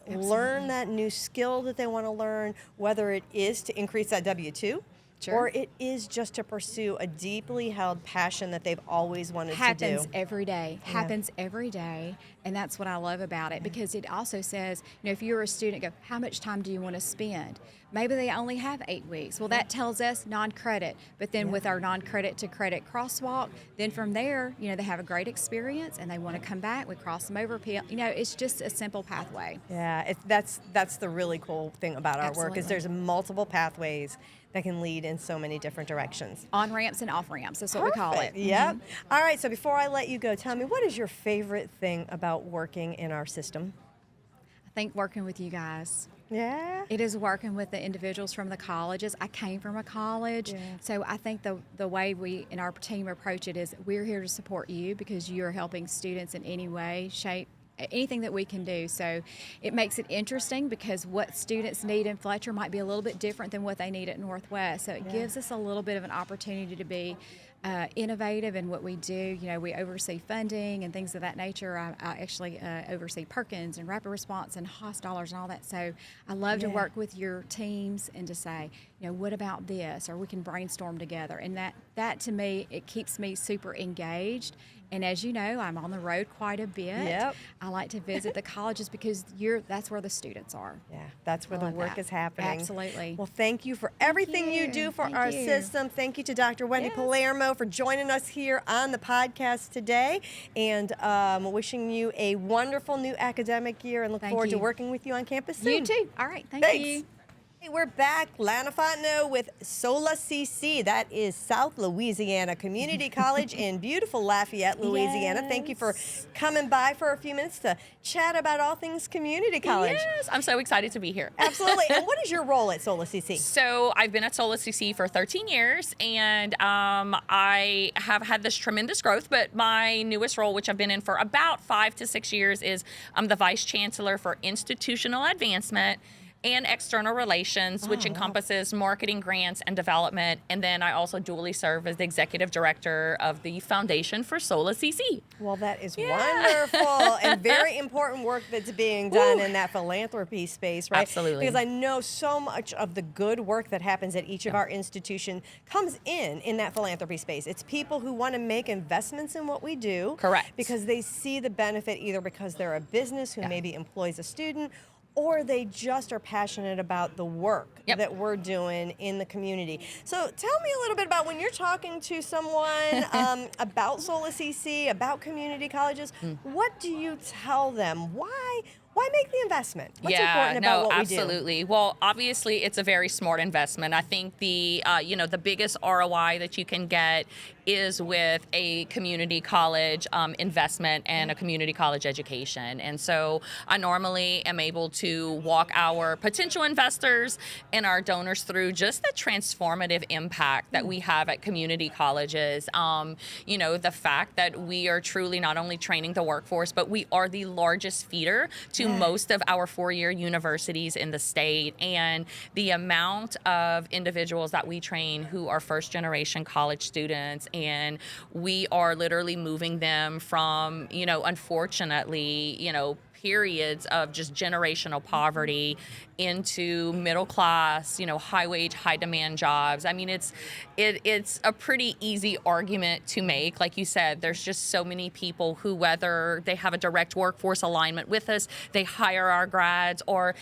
learn that new skill that they want to learn, whether it is to increase that W-2, or it is just to pursue a deeply held passion that they've always wanted to do. Happens every day. Happens every day. And that's what I love about it, because it also says, if you're a student, go, how much time do you want to spend? Maybe they only have 8 weeks. Well, that tells us non-credit. But then with our non-credit to credit crosswalk, then from there, they have a great experience and they want to come back. We cross them over. It's just a simple pathway. Yeah, that's the really cool thing about our work is there's multiple pathways that can lead in so many different directions. On-ramps and off-ramps, that's what we call it. Yep. All right, so before I let you go, tell me, what is your favorite thing about working in our system? I think working with you guys. Yeah. It is working with the individuals from the colleges. I came from a college, so I think the way we in our team approach it is we're here to support you because you're helping students in any way, shape, anything that we can do. So it makes it interesting because what students need in Fletcher might be a little bit different than what they need at Northwest. So it gives us a little bit of an opportunity to be innovative in what we do. We oversee funding and things of that nature. I actually oversee Perkins and rapid response and HOS dollars and all that. So I love to work with your teams and to say, what about this? Or we can brainstorm together. And that to me, it keeps me super engaged. And as you know, I'm on the road quite a bit. Yep. I like to visit the colleges because that's where the students are. Yeah, that's where the work is happening. Absolutely. Well, thank you for everything you do for our system. Thank you to Dr. Wendy Palermo for joining us here on the podcast today. And wishing you a wonderful new academic year and look forward to working with you on campus soon. You too. All right. Thank you. Hey, we're back, Lana Fontenot with SOLA CC. That is South Louisiana Community College in beautiful Lafayette, Louisiana. Thank you for coming by for a few minutes to chat about all things community college. Yes, I'm so excited to be here. Absolutely. And what is your role at SOLA CC? So I've been at SOLA CC for 13 years, and I have had this tremendous growth, but my newest role, which I've been in for about 5 to 6 years, is I'm the Vice Chancellor for Institutional Advancement and External Relations, which encompasses marketing, grants, and development. And then I also dually serve as the Executive Director of the Foundation for SOLA CC. Well, that is wonderful and very important work that's being done in that philanthropy space, right? Absolutely. Because I know so much of the good work that happens at each of our institutions comes in that philanthropy space. It's people who want to make investments in what we do. Correct. Because they see the benefit either because they're a business who maybe employs a student, or they just are passionate about the work that we're doing in the community. So tell me a little bit about when you're talking to someone about SOLA CC, about community colleges, what do you tell them? Why make the investment? What's important about what we do? Absolutely. Well, obviously, it's a very smart investment. I think the the biggest ROI that you can get is with a community college investment and a community college education. And so I normally am able to walk our potential investors and our donors through just the transformative impact that we have at community colleges. The fact that we are truly not only training the workforce, but we are the largest feeder to most of our four-year universities in the state. And the amount of individuals that we train who are first-generation college students, and we are literally moving them from, unfortunately, periods of just generational poverty into middle class, high wage, high demand jobs. I mean, it's a pretty easy argument to make. Like you said, there's just so many people who, whether they have a direct workforce alignment with us, they hire our grads, or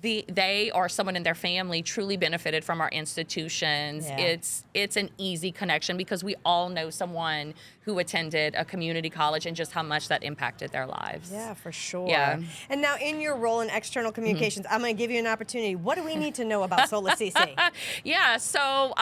they or someone in their family truly benefited from our institutions. Yeah. It's an easy connection because we all know someone who attended a community college and just how much that impacted their lives. Yeah, for sure. Yeah. And now in your role in external communications, I'm going to give you an opportunity. What do we need to know about SOLA CC? Yeah, so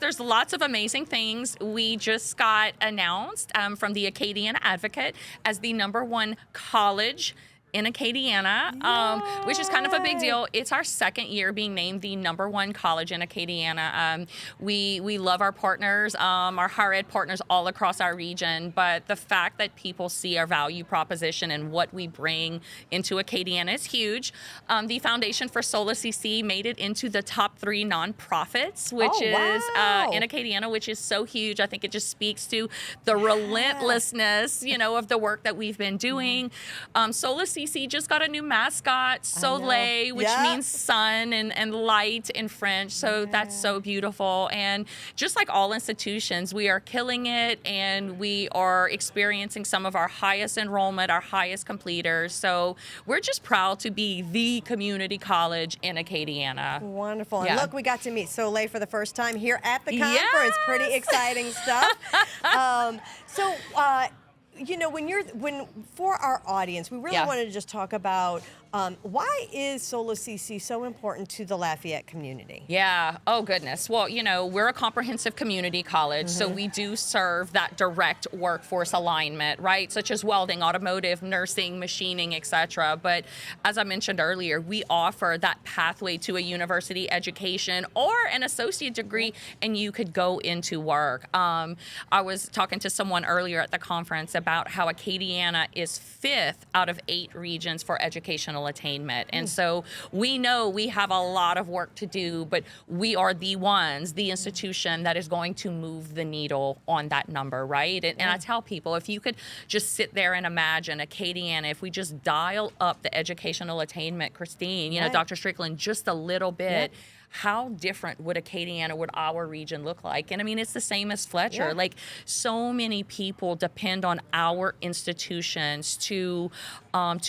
there's lots of amazing things. We just got announced from the Acadiana Advocate as the #1 college in Acadiana, which is kind of a big deal. It's our second year being named the #1 college in Acadiana. We love our partners, our higher ed partners all across our region, but the fact that people see our value proposition and what we bring into Acadiana is huge. The Foundation for SOLA CC made it into the top 3 nonprofits, which is in Acadiana, which is so huge. I think it just speaks to the relentlessness, of the work that we've been doing. SOLA CC just got a new mascot, Soleil, which means sun and light in French. So that's so beautiful. And just like all institutions, we are killing it, and we are experiencing some of our highest enrollment, our highest completers. So we're just proud to be the community college in Acadiana. Wonderful. And look, we got to meet Soleil for the first time here at the conference. Yes. Pretty exciting stuff. For our audience, we really wanted to just talk about why is SOLA CC so important to the Lafayette community? Yeah. Oh, goodness. Well, we're a comprehensive community college, so we do serve that direct workforce alignment, right? Such as welding, automotive, nursing, machining, etc. But as I mentioned earlier, we offer that pathway to a university education or an associate degree, and you could go into work. I was talking to someone earlier at the conference about how Acadiana is 5th out of 8 regions for educational attainment. And so we know we have a lot of work to do, but we are the institution that is going to move the needle on that number, right? And I tell people, if you could just sit there and imagine Acadiana, if we just dial up the educational attainment, Kristine, Dr. Strickland, just a little bit, how different would Acadiana, would our region look like? And I mean, it's the same as Fletcher. Like, so many people depend on our institutions to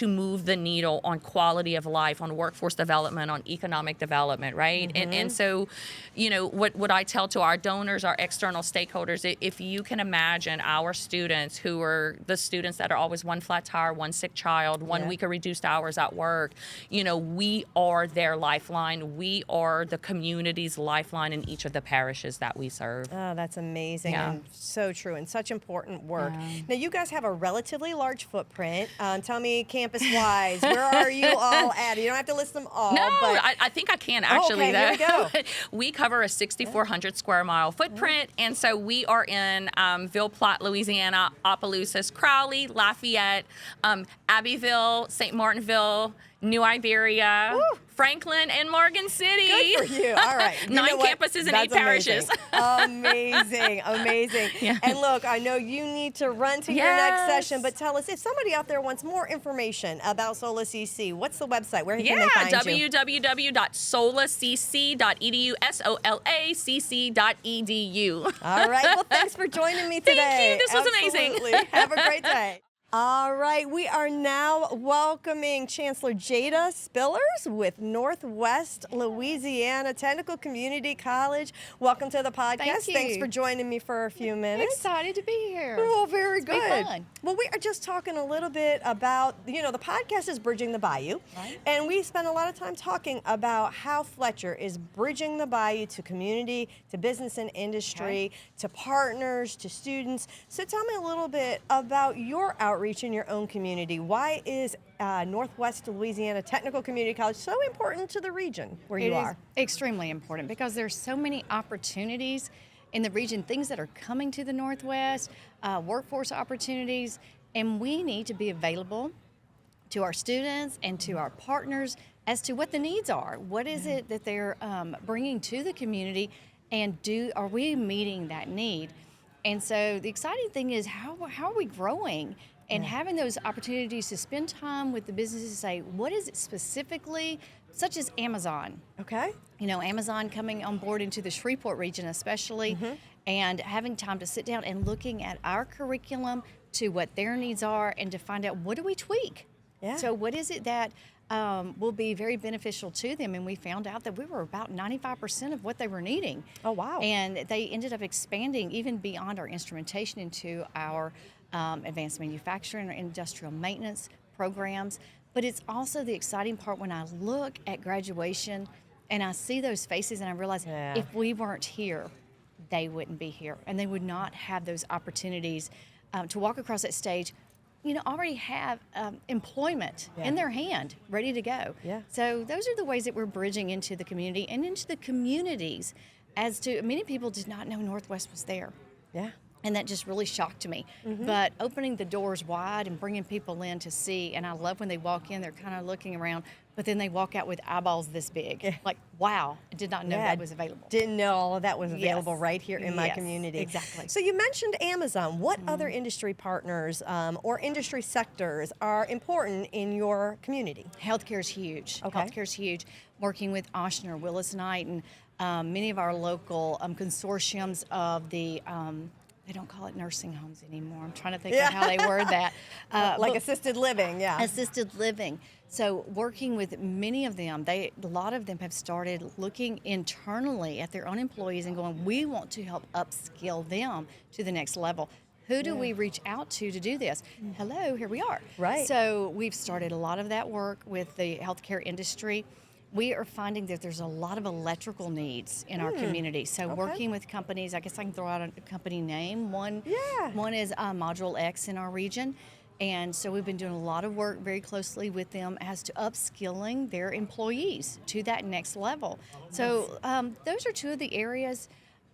move the needle on quality of life, on workforce development, on economic development, right? And so, you know, what I tell to our donors, our external stakeholders, if you can imagine our students, who are the students that are always one flat tire, one sick child, 1 week of reduced hours at work, you know, we are their lifeline. We are the community's lifeline in each of the parishes that we serve. Oh, that's amazing and so true and such important work. Yeah. Now, you guys have a relatively large footprint. Tell me, campus-wise, where are you all at? You don't have to list them all. No, but... I think I can actually. Okay, here we go. We cover a 6,400 square mile footprint, and so we are in Ville Platte, Louisiana, Opelousas, Crowley, Lafayette, Abbeville, St. Martinville, New Iberia, Franklin, and Morgan City. Good for you. All right. You 9 know what? campuses and That's 8 parishes. Amazing. Amazing. Yeah. And look, I know you need to run to your next session, but tell us, if somebody out there wants more information about SOLA CC, what's the website? Where can they find you? www.solacc.edu, solacc.edu. All right. Well, thanks for joining me today. Thank you. This was amazing. Absolutely. Have a great day. All right, we are now welcoming Chancellor Jada Spillers with Northwest Louisiana Technical Community College. Welcome to the podcast. Thank you. Thanks for joining me for a few minutes. Excited to be here. Oh, very It's good. been fun. Well, we are just talking a little bit about, you know, the podcast is Bridging the Bayou. Right. And we spent a lot of time talking about how Fletcher is bridging the bayou to community, to business and industry, to partners, to students. So tell me a little bit about your outreach in your own community. Why is Northwest Louisiana Technical Community College so important to the region where you are? It is extremely important because there's so many opportunities in the region, things that are coming to the Northwest, workforce opportunities, and we need to be available to our students and to our partners as to what the needs are. What is it that they're bringing to the community, and are we meeting that need? And so the exciting thing is how are we growing? And having those opportunities to spend time with the businesses to say, what is it specifically, such as Amazon. Okay. You know, Amazon coming on board into the Shreveport region especially, and having time to sit down and looking at our curriculum to what their needs are and to find out, what do we tweak? Yeah. So what is it that will be very beneficial to them? And we found out that we were about 95% of what they were needing. Oh, wow. And they ended up expanding even beyond our instrumentation into our advanced manufacturing or industrial maintenance programs. But it's also the exciting part when I look at graduation and I see those faces and I realize if we weren't here, they wouldn't be here. And they would not have those opportunities to walk across that stage, you know, already have employment in their hand, ready to go. Yeah. So those are the ways that we're bridging into the community and into the communities, as to many people did not know Northwest was there. Yeah. And that just really shocked me. But opening the doors wide and bringing people in to see, and I love when they walk in, they're kind of looking around, but then they walk out with eyeballs this big. Like, wow, I did not know that was available. Didn't know all of that was available Yes. right here in my Yes, community. exactly. So you mentioned Amazon. What other industry partners or industry sectors are important in your community? Healthcare is huge. Okay. Healthcare is huge. Working with Ochsner, Willis Knight, and many of our local consortiums of the they don't call it nursing homes anymore. I'm trying to think of how they word that. Like assisted living, Assisted living. So working with many of them, a lot of them have started looking internally at their own employees and going, we want to help upskill them to the next level. Who do we reach out to do this? Hello, here we are. Right. So we've started a lot of that work with the healthcare industry. We are finding that there's a lot of electrical needs in our community. So working with companies, I guess I can throw out a company name. One is Module X in our region. And so we've been doing a lot of work very closely with them as to upskilling their employees to that next level. So those are two of the areas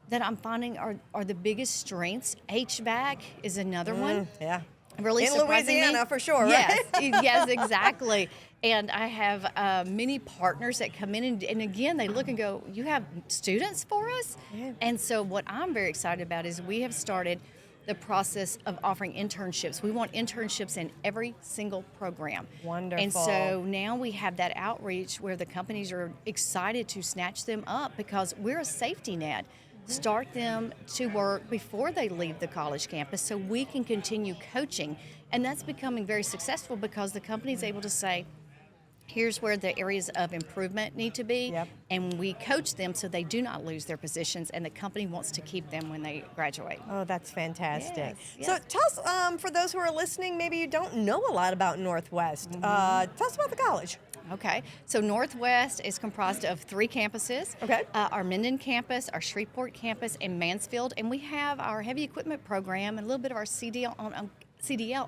that I'm finding are the biggest strengths. HVAC is another one. Yeah. Really in surprising Louisiana, me. for sure, Yes, right? yes, exactly. And I have many partners that come in, and again, they look and go, you have students for us? Yeah. And so what I'm very excited about is we have started the process of offering internships. We want internships in every single program. Wonderful. And so now we have that outreach where the companies are excited to snatch them up because we're a safety net. Start them to work before they leave the college campus so we can continue coaching. And that's becoming very successful because the company is able to say, here's where the areas of improvement need to be, and we coach them so they do not lose their positions, and the company wants to keep them when they graduate. Oh, that's fantastic. Yes, So yes. tell us, for those who are listening, maybe you don't know a lot about Northwest. Tell us about the college. Okay, so Northwest is comprised of 3 campuses. Okay. Our Minden campus, our Shreveport campus, and Mansfield, and we have our heavy equipment program and a little bit of our CDL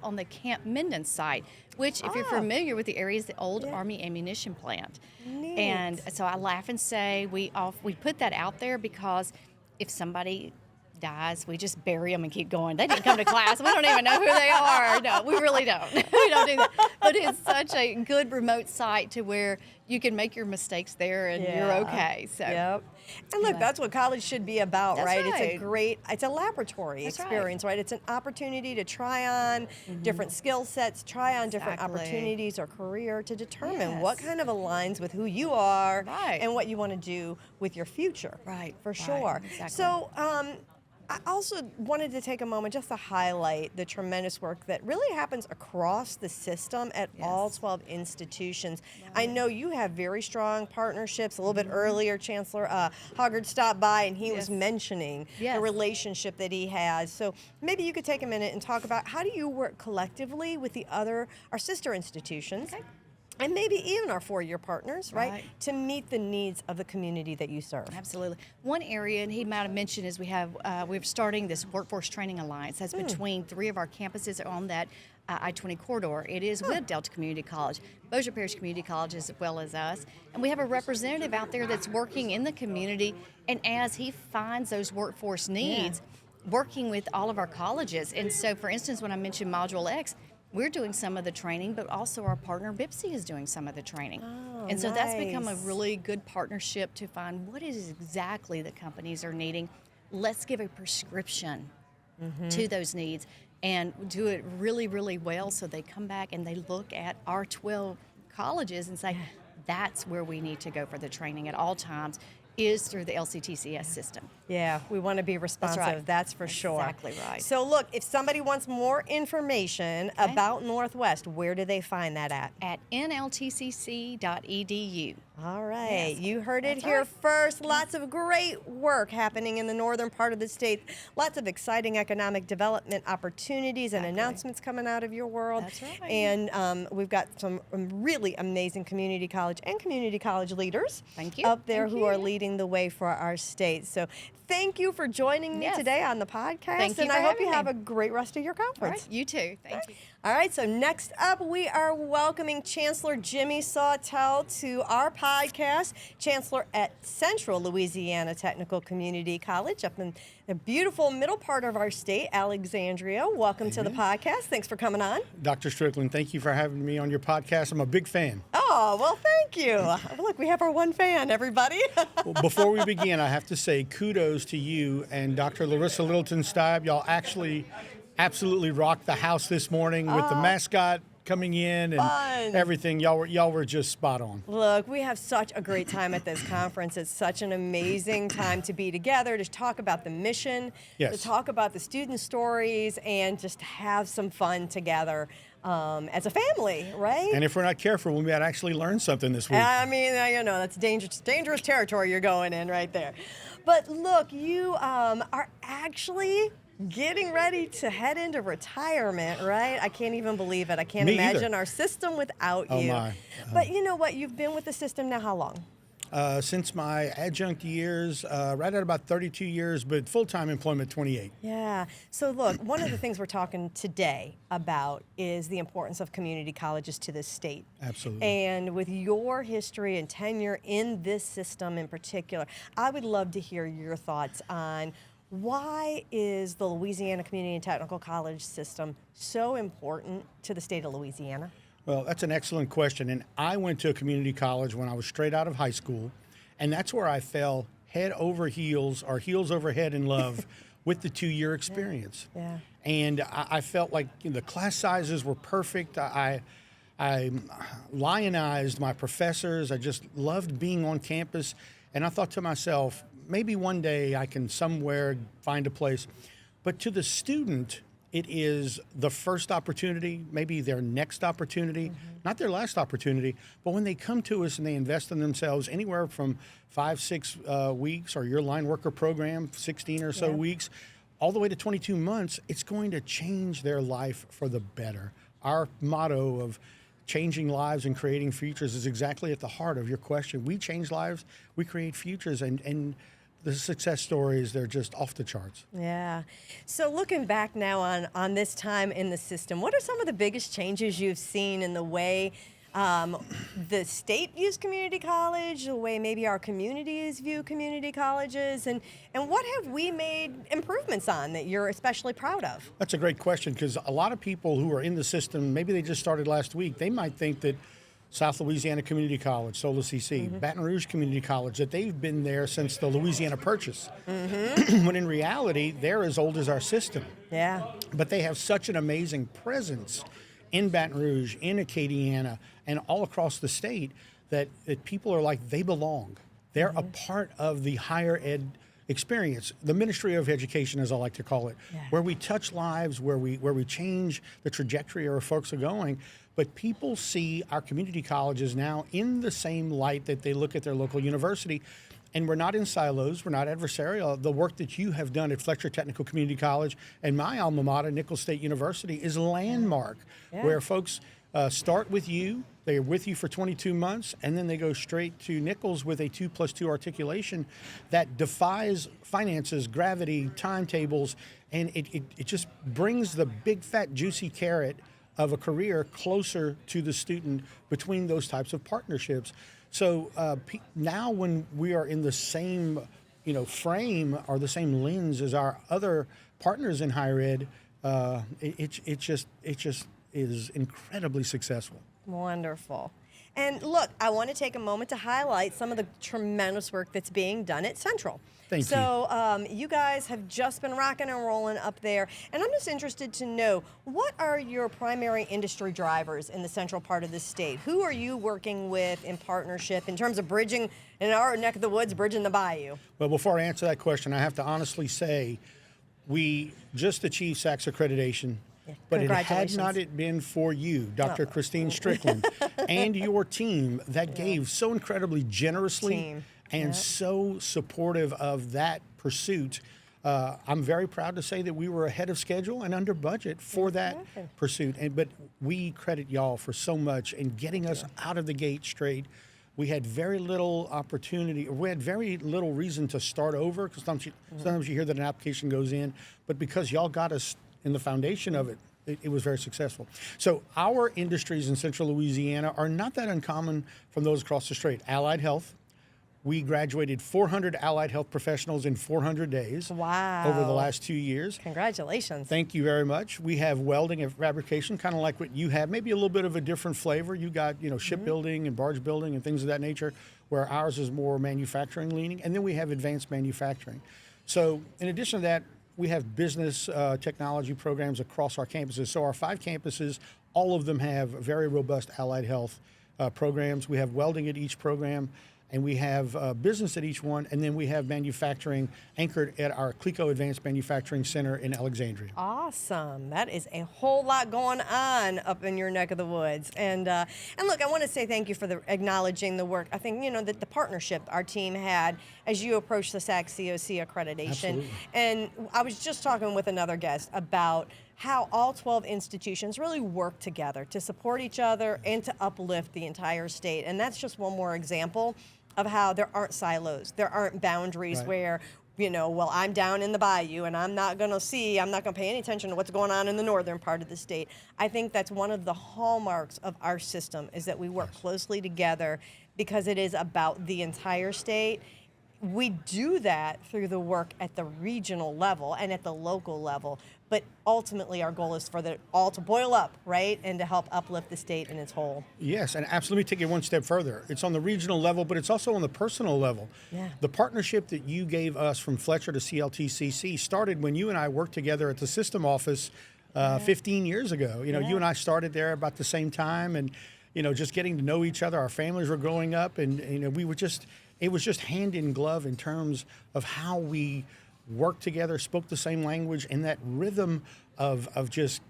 on the Camp Minden site, which, if you're familiar with the area, is the old Army ammunition plant. Neat. And so I laugh and say we put that out there because if somebody dies, we just bury them and keep going. They didn't come to class. We don't even know who they are. No, we really don't. We don't do that. But it's such a good remote site to where you can make your mistakes there and you're okay. So. Yep. And look, that's what college should be about, That's right? right. It's a laboratory That's experience, right? It's an opportunity to try on different skill sets, try on different Exactly. opportunities or career to determine Yes. what kind of aligns with who you are Right. and what you want to do with your future. Right, For right, sure. exactly. So, I also wanted to take a moment just to highlight the tremendous work that really happens across the system at all 12 institutions. I know you have very strong partnerships. A little bit earlier, Chancellor Hoggard stopped by and he was mentioning the relationship that he has. So maybe you could take a minute and talk about how do you work collectively with our sister institutions? Okay. And maybe even our 4-year partners, right, to meet the needs of the community that you serve. Absolutely. One area, and he might have mentioned, is we're starting this Workforce Training Alliance. That's between 3 of our campuses on that I-20 corridor. It is with Delta Community College, Bossier Parish Community College, as well as us. And we have a representative out there that's working in the community, and as he finds those workforce needs, working with all of our colleges. And so, for instance, when I mentioned Module X, we're doing some of the training, but also our partner BIPSI is doing some of the training. Oh, and so that's become a really good partnership to find what is exactly the companies are needing. Let's give a prescription to those needs and do it really, really well so they come back and they look at our 12 colleges and say, that's where we need to go for the training at all times, is through the LCTCS system. Yeah, we want to be responsive, that's for sure. Exactly right. So look, if somebody wants more information about Northwest, where do they find that at? At nltcc.edu. All right, Yes. you heard it That's here right. first. Lots of great work happening in the northern part of the state. Lots of exciting economic development opportunities and announcements coming out of your world. That's right. And we've got some really amazing community college and community college leaders Thank you. up there Thank who you. are leading the way for our state. So thank you for joining me Yes. today on the podcast. Thank you and for I hope you having have me. a great rest of your All conference. right, you too. Thank you. All right, so next up, we are welcoming Chancellor Jimmy Sawtelle to our podcast. Chancellor at Central Louisiana Technical Community College up in the beautiful middle part of our state, Alexandria. Welcome to the podcast. Thanks for coming on. Dr. Strickland, thank you for having me on your podcast. I'm a big fan. Oh, well, thank you. Look, we have our one fan, everybody. Well, before we begin, I have to say kudos to you and Dr. Larissa Littleton-Stibe. Y'all actually absolutely rocked the house this morning with the mascot coming in and Fun. everything. Y'all were just spot on. Look, we have such a great time at this conference. It's such an amazing time to be together, to talk about the mission, Yes. to talk about the student stories, and just have some fun together as a family, right? And if we're not careful, we might actually learn something this week. I mean, you know, that's dangerous territory you're going in right there. But look, you are actually getting ready to head into retirement, right? I can't even believe it. I can't Me either. imagine our system without Oh, you. my. But you know what? You've been with the system now how long? Since my adjunct years, right at about 32 years, but full-time employment 28. Yeah. So look, one of the things we're talking today about is the importance of community colleges to this state. Absolutely. And with your history and tenure in this system in particular, I would love to hear your thoughts on why is the Louisiana Community and Technical College system so important to the state of Louisiana? Well, that's an excellent question. And I went to a community college when I was straight out of high school, and that's where I fell head over heels or heels over head in love with the 2-year experience. Yeah. And I felt like the class sizes were perfect. I lionized my professors. I just loved being on campus. And I thought to myself, maybe one day I can somewhere find a place. But to the student, it is the first opportunity, maybe their next opportunity, not their last opportunity. But when they come to us and they invest in themselves anywhere from 5-6 weeks, or your line worker program, 16 or so weeks, all the way to 22 months, it's going to change their life for the better. Our motto of changing lives and creating futures is exactly at the heart of your question. We change lives, we create futures, and the success stories, they're just off the charts. Yeah. So looking back now on this time in the system, what are some of the biggest changes you've seen in the way the state views community college, the way maybe our communities view community colleges, and what have we made improvements on that you're especially proud of? That's a great question, because a lot of people who are in the system, maybe they just started last week, they might think that South Louisiana Community College, SOLA CC, Baton Rouge Community College, that they've been there since the Louisiana Purchase. When in reality, they're as old as our system. Yeah. But they have such an amazing presence in Baton Rouge, in Acadiana, and all across the state that people are like, they belong. They're a part of the higher ed experience, the Ministry of Education, as I like to call it, where we touch lives, where we change the trajectory where folks are going. But people see our community colleges now in the same light that they look at their local university. And we're not in silos, we're not adversarial. The work that you have done at Fletcher Technical Community College and my alma mater, Nichols State University, is landmark, where folks start with you, they're with you for 22 months, and then they go straight to Nichols with a 2+2 articulation that defies finances, gravity, timetables, and it just brings the big, fat, juicy carrot of a career closer to the student between those types of partnerships. So now when we are in the same frame or the same lens as our other partners in higher ed, it just is incredibly successful. Wonderful. And look, I want to take a moment to highlight some of the tremendous work that's being done at Central. Thank you. So you guys have just been rocking and rolling up there. And I'm just interested to know, what are your primary industry drivers in the central part of the state? Who are you working with in partnership in terms of bridging, in our neck of the woods, bridging the bayou? Well, before I answer that question, I have to honestly say we just achieved SACS accreditation. But it had not been for you, Dr. Kristine Strickland, and your team that gave so incredibly generously and so supportive of that pursuit. I'm very proud to say that we were ahead of schedule and under budget for that pursuit. But we credit y'all for so much in getting us out of the gate straight. We had very little opportunity, or we had very little reason to start over, because sometimes you hear that an application goes in, but because y'all got us in the foundation of it, it was very successful. So our industries in central Louisiana are not that uncommon from those across the strait. Allied health. We graduated 400 allied health professionals in 400 days over the last 2 years. Congratulations. Thank you very much. We have welding and fabrication, kind of like what you have, maybe a little bit of a different flavor. You got, shipbuilding and barge building and things of that nature, where ours is more manufacturing leaning. And then we have advanced manufacturing. So in addition to that, we have business technology programs across our campuses. So our 5 campuses, all of them have very robust allied health programs. We have welding at each program, and we have business at each one, and then we have manufacturing anchored at our CLECO Advanced Manufacturing Center in Alexandria. Awesome. That is a whole lot going on up in your neck of the woods. And look, I want to say thank you for acknowledging the work. I think, that the partnership our team had as you approach the SACS COC accreditation. Absolutely. And I was just talking with another guest about how all 12 institutions really work together to support each other and to uplift the entire state. And that's just one more example of how there aren't silos, there aren't boundaries where, I'm down in the bayou and I'm not going to pay any attention to what's going on in the northern part of the state. I think that's one of the hallmarks of our system, is that we work closely together because it is about the entire state. we do that through the work at the regional level and at the local level, but ultimately our goal is for it all to boil up, right, and to help uplift the state in its whole. Yes, and absolutely take it one step further. It's on the regional level, but it's also on the personal level. Yeah. The partnership that you gave us from Fletcher to CLTCC started when you and I worked together at the system office 15 years ago. You know, you and I started there about the same time, and just getting to know each other. Our families were growing up, and we were just. It was just hand in glove in terms of how we worked together, spoke the same language, and that rhythm of just,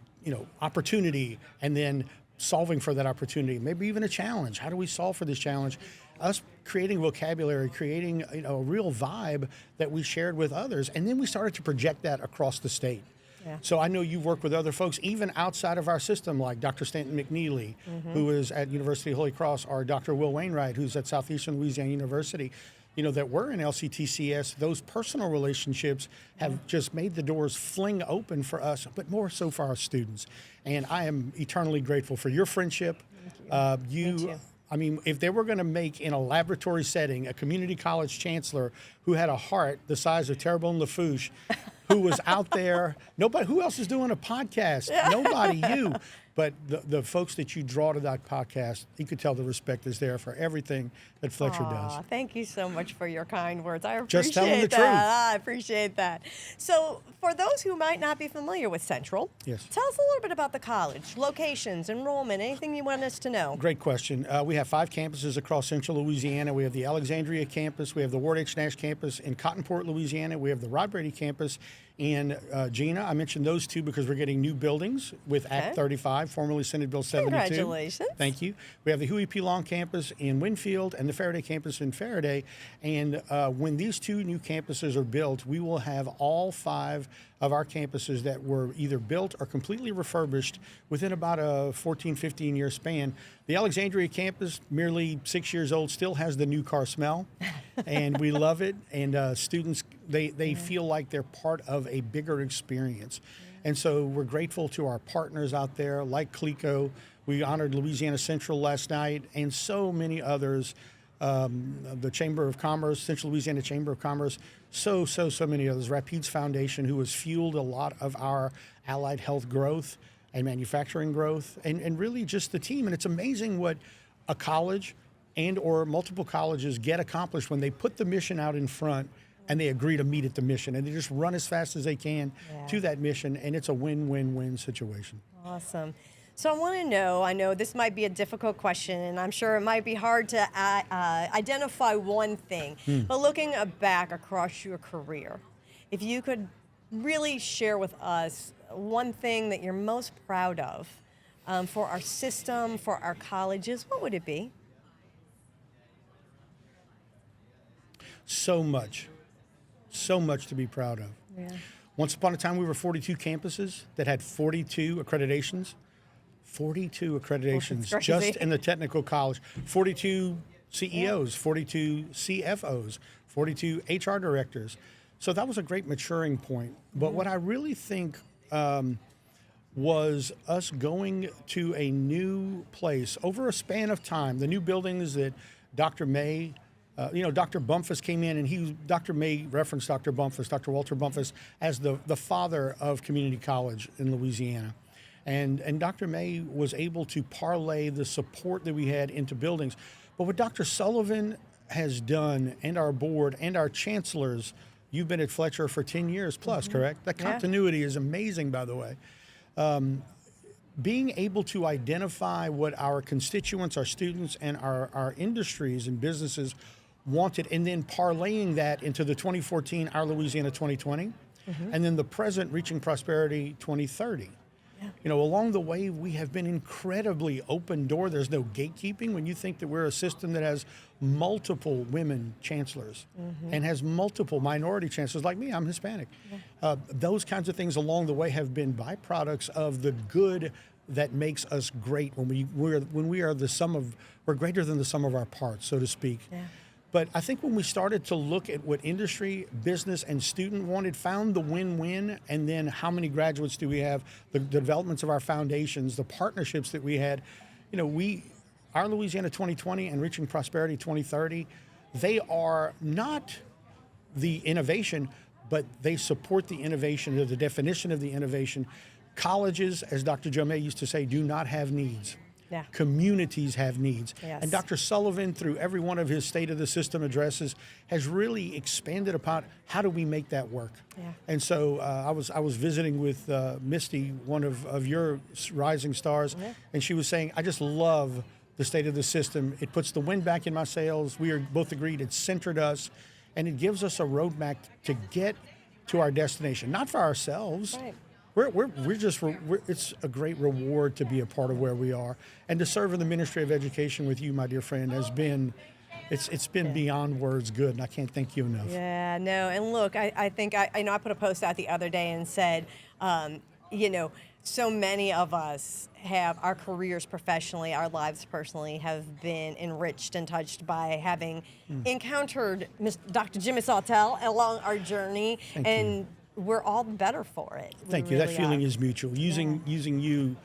opportunity and then solving for that opportunity, maybe even a challenge. How do we solve for this challenge? Us creating vocabulary, creating a real vibe that we shared with others, and then we started to project that across the state. Yeah. So I know you've worked with other folks, even outside of our system, like Dr. Stanton McNeely, who is at University of Holy Cross, or Dr. Will Wainwright, who's at Southeastern Louisiana University, that we're in LCTCS. Those personal relationships have just made the doors fling open for us, but more so for our students. And I am eternally grateful for your friendship. Thank you. I mean, if they were going to make in a laboratory setting a community college chancellor who had a heart the size of Terrebonne Lafouche, who was out there, nobody, who else is doing a podcast? Nobody, you. But the folks that you draw to that podcast, you could tell the respect is there for everything that Fletcher does. Thank you so much for your kind words. I appreciate Just telling the that. truth. I appreciate that. So for those who might not be familiar with Central, Yes. tell us a little bit about the college, locations, enrollment, anything you want us to know. Great question. We have 5 campuses across Central Louisiana. We have the Alexandria campus. We have the Ward H. Nash campus in Cottonport, Louisiana. We have the Rod Brady campus in Gina. I mentioned those 2 because we're getting new buildings with Act 35, formerly Senate Bill 72. Congratulations. Thank you. We have the Huey P. Long campus in Winfield and the Faraday campus in Faraday. And when these 2 new campuses are built, we will have all 5 of our campuses that were either built or completely refurbished within about a 14, 15-year span. The Alexandria campus, merely 6 years old, still has the new car smell, and we love it. And students, they feel like they're part of a bigger experience. And so we're grateful to our partners out there, like CLECO. We honored Louisiana Central last night, and so many others. The Chamber of Commerce, Central Louisiana Chamber of Commerce, so many others. Rapides Foundation, who has fueled a lot of our allied health growth and manufacturing growth, and really just the team. And it's amazing what a college and or multiple colleges get accomplished when they put the mission out in front and they agree to meet at the mission, and they just run as fast as they can to that mission, and it's a win-win-win situation. Awesome. So I want to know, I know this might be a difficult question, and I'm sure it might be hard to identify one thing, but looking back across your career, if you could really share with us one thing that you're most proud of for our system, for our colleges, what would it be? So much to be proud of. Yeah. Once upon a time, we were 42 campuses that had 42 accreditations. 42 accreditations That's just crazy. in the technical college. 42 CEOs, 42 CFOs, 42 HR directors. So that was a great maturing point. But what I really think was us going to a new place over a span of time. The new buildings that Dr. May, Dr. Bumpus came in, and Dr. May referenced Dr. Bumpus, Dr. Walter Bumpus, as the father of community college in Louisiana. And Dr. May was able to parlay the support that we had into buildings. But what Dr. Sullivan has done, and our board, and our chancellors, you've been at Fletcher for 10 years plus, correct? That continuity is amazing, by the way. Being able to identify what our constituents, our students, and our industries and businesses wanted, and then parlaying that into the 2014 Our Louisiana 2020, and then the present Reaching Prosperity 2030. Along the way, we have been incredibly open door. There's no gatekeeping. When you think that we're a system that has multiple women chancellors and has multiple minority chancellors, like me, I'm Hispanic. Those kinds of things along the way have been byproducts of the good that makes us great when we're greater than the sum of our parts, so to speak. But I think when we started to look at what industry, business, and student wanted, found the win-win, and then how many graduates do we have, the developments of our foundations, the partnerships that we had, our Louisiana 2020 and Reaching Prosperity 2030, they are not the innovation, but they support the innovation, or the definition of the innovation. Colleges, as Dr. Jomay used to say, do not have needs. Yeah. Communities have needs. Yes. And Dr. Sullivan, through every one of his State of the System addresses, has really expanded upon how do we make that work. Yeah. And so I was visiting with Misty, one of your rising stars, and she was saying, I just love the State of the System. It puts the wind back in my sails. We are both agreed it's centered us, and it gives us a roadmap to get to our destination, not for ourselves. Right. It's a great reward to be a part of where we are, and to serve in the Ministry of Education with you, my dear friend, has been, it's been beyond words good, and I can't thank you enough. Yeah, no, and look, I think I know I put a post out the other day and said, so many of us have our careers professionally, our lives personally have been enriched and touched by having encountered Dr. Jimmy Sawtelle along our journey, and we're all better for it. Thank you. That feeling is mutual. Using you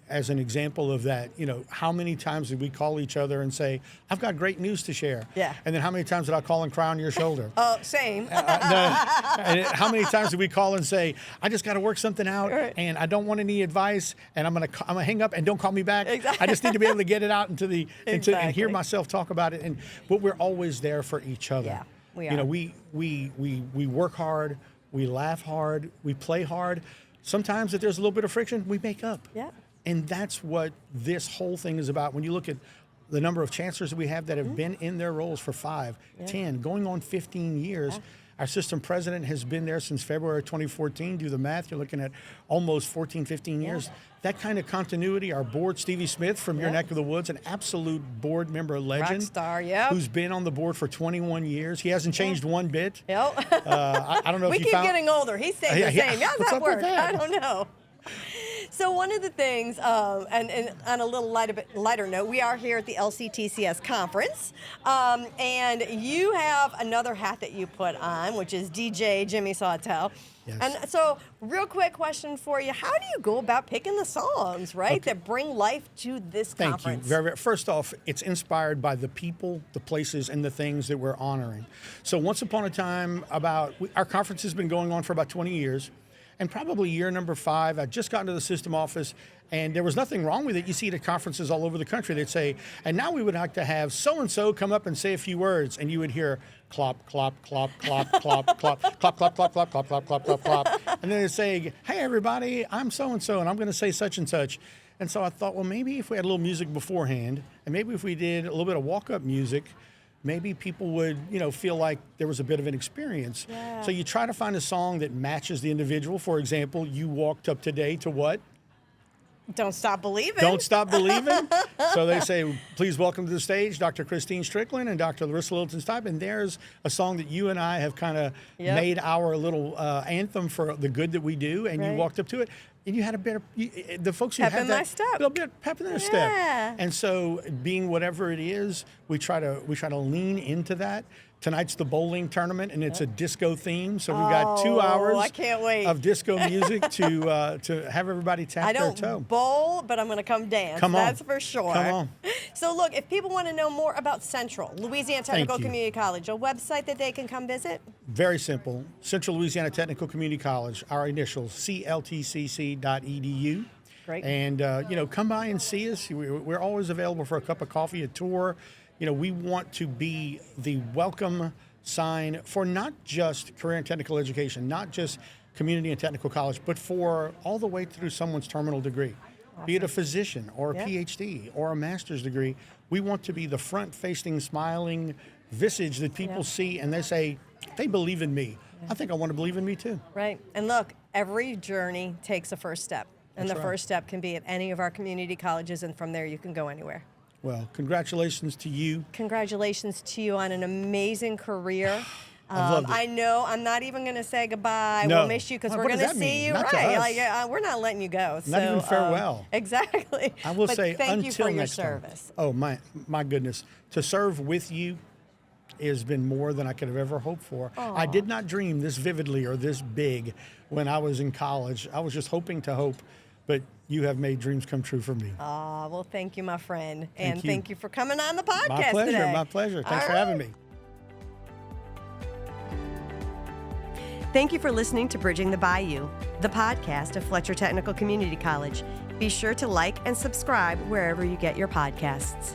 as an example of that, how many times did we call each other and say, I've got great news to share? Yeah. And then how many times did I call and cry on your shoulder? Oh, same. No. And how many times did we call and say, I just got to work something out, and I don't want any advice, and I'm gonna hang up and don't call me back. Exactly. I just need to be able to get it out and Exactly. hear myself talk about it. But we're always there for each other. Yeah, we are. We work hard, we laugh hard, we play hard. Sometimes if there's a little bit of friction, we make up. Yeah. And that's what this whole thing is about. When you look at the number of chancellors that we have that have been in their roles for 5, 10, going on 15 years. Our system president has been there since February 2014. Do the math, you're looking at almost 14, 15 years. That kind of continuity, our board, Stevie Smith from your neck of the woods, an absolute board member legend. Rock star, yep. Who's been on the board for 21 years. He hasn't changed one bit. Yep. I don't know we if you keep found... getting older. He stayed the same. How's What's that up with work? that? I don't know. So one of the things, and on a little lighter note, we are here at the LCTCS conference, and you have another hat that you put on, which is DJ Jimmy Sawtelle. Yes. And so, real quick question for you: how do you go about picking the songs, right, that bring life to this conference? Thank you. Very. First off, it's inspired by the people, the places, and the things that we're honoring. So once upon a time, our conference has been going on for about 20 years. And probably year number 5, I just got into the system office, and there was nothing wrong with it. You see it at conferences all over the country. They'd say, and now we would like to have so-and-so come up and say a few words. And you would hear clop, clop, clop, clop, clop, clop, clop, clop, clop, clop, clop, clop, clop, clop, clop. And then they'd say, hey, everybody, I'm so-and-so, and I'm going to say such and such. And so I thought, well, maybe if we had a little music beforehand, and maybe if we did a little bit of walk-up music, maybe people would, feel like there was a bit of an experience. Yeah. So you try to find a song that matches the individual. For example, you walked up today to what? Don't Stop Believing. Don't Stop Believing. So they say, please welcome to the stage Dr. Kristine Strickland and Dr. Larissa Littleton-Stipe. And there's a song that you and I have kind of made our little anthem for the good that we do. And you walked up to it. And you had the folks who pep have in that my step. little bit pep in their step. And so, being whatever it is, we try to lean into that. Tonight's the bowling tournament, and it's a disco theme. So we've got 2 hours I can't wait. of disco music to have everybody tap their toe. I don't bowl, but I'm going to come dance. Come on. That's for sure. Come on. So look, if people want to know more about Central Louisiana Technical you. Community College, a website that they can come visit? Very simple. Central Louisiana Technical Community College, our initials, cltcc.edu. Great. And, come by and see us. We're always available for a cup of coffee, a tour. We want to be the welcome sign for not just career and technical education, not just community and technical college, but for all the way through someone's terminal degree. Awesome. Be it a physician or a PhD or a master's degree. We want to be the front-facing, smiling visage that people see and they say, they believe in me. I think I want to believe in me too. Right. And look, every journey takes a first step. And That's the right. first step can be at any of our community colleges, and from there you can go anywhere. Well, congratulations to you. Congratulations to you on an amazing career. I've loved it. I know I'm not even going to say goodbye. No. We'll miss you because What we're going does to that see mean? you. Not to Right. us. Like, we're not letting you go. Not even farewell. Exactly. I will But say thank you until for your next time. service. Oh, my goodness. To serve with you has been more than I could have ever hoped for. I did not dream this vividly or this big when I was in college. I was just hoping to hope, but you have made dreams come true for me. Well, thank you, my friend. Thank And you. thank you for coming on the podcast My pleasure. today. My pleasure. Thanks All for having right. me. Thank you for listening to Bridging the Bayou, the podcast of Fletcher Technical Community College. Be sure to like and subscribe wherever you get your podcasts.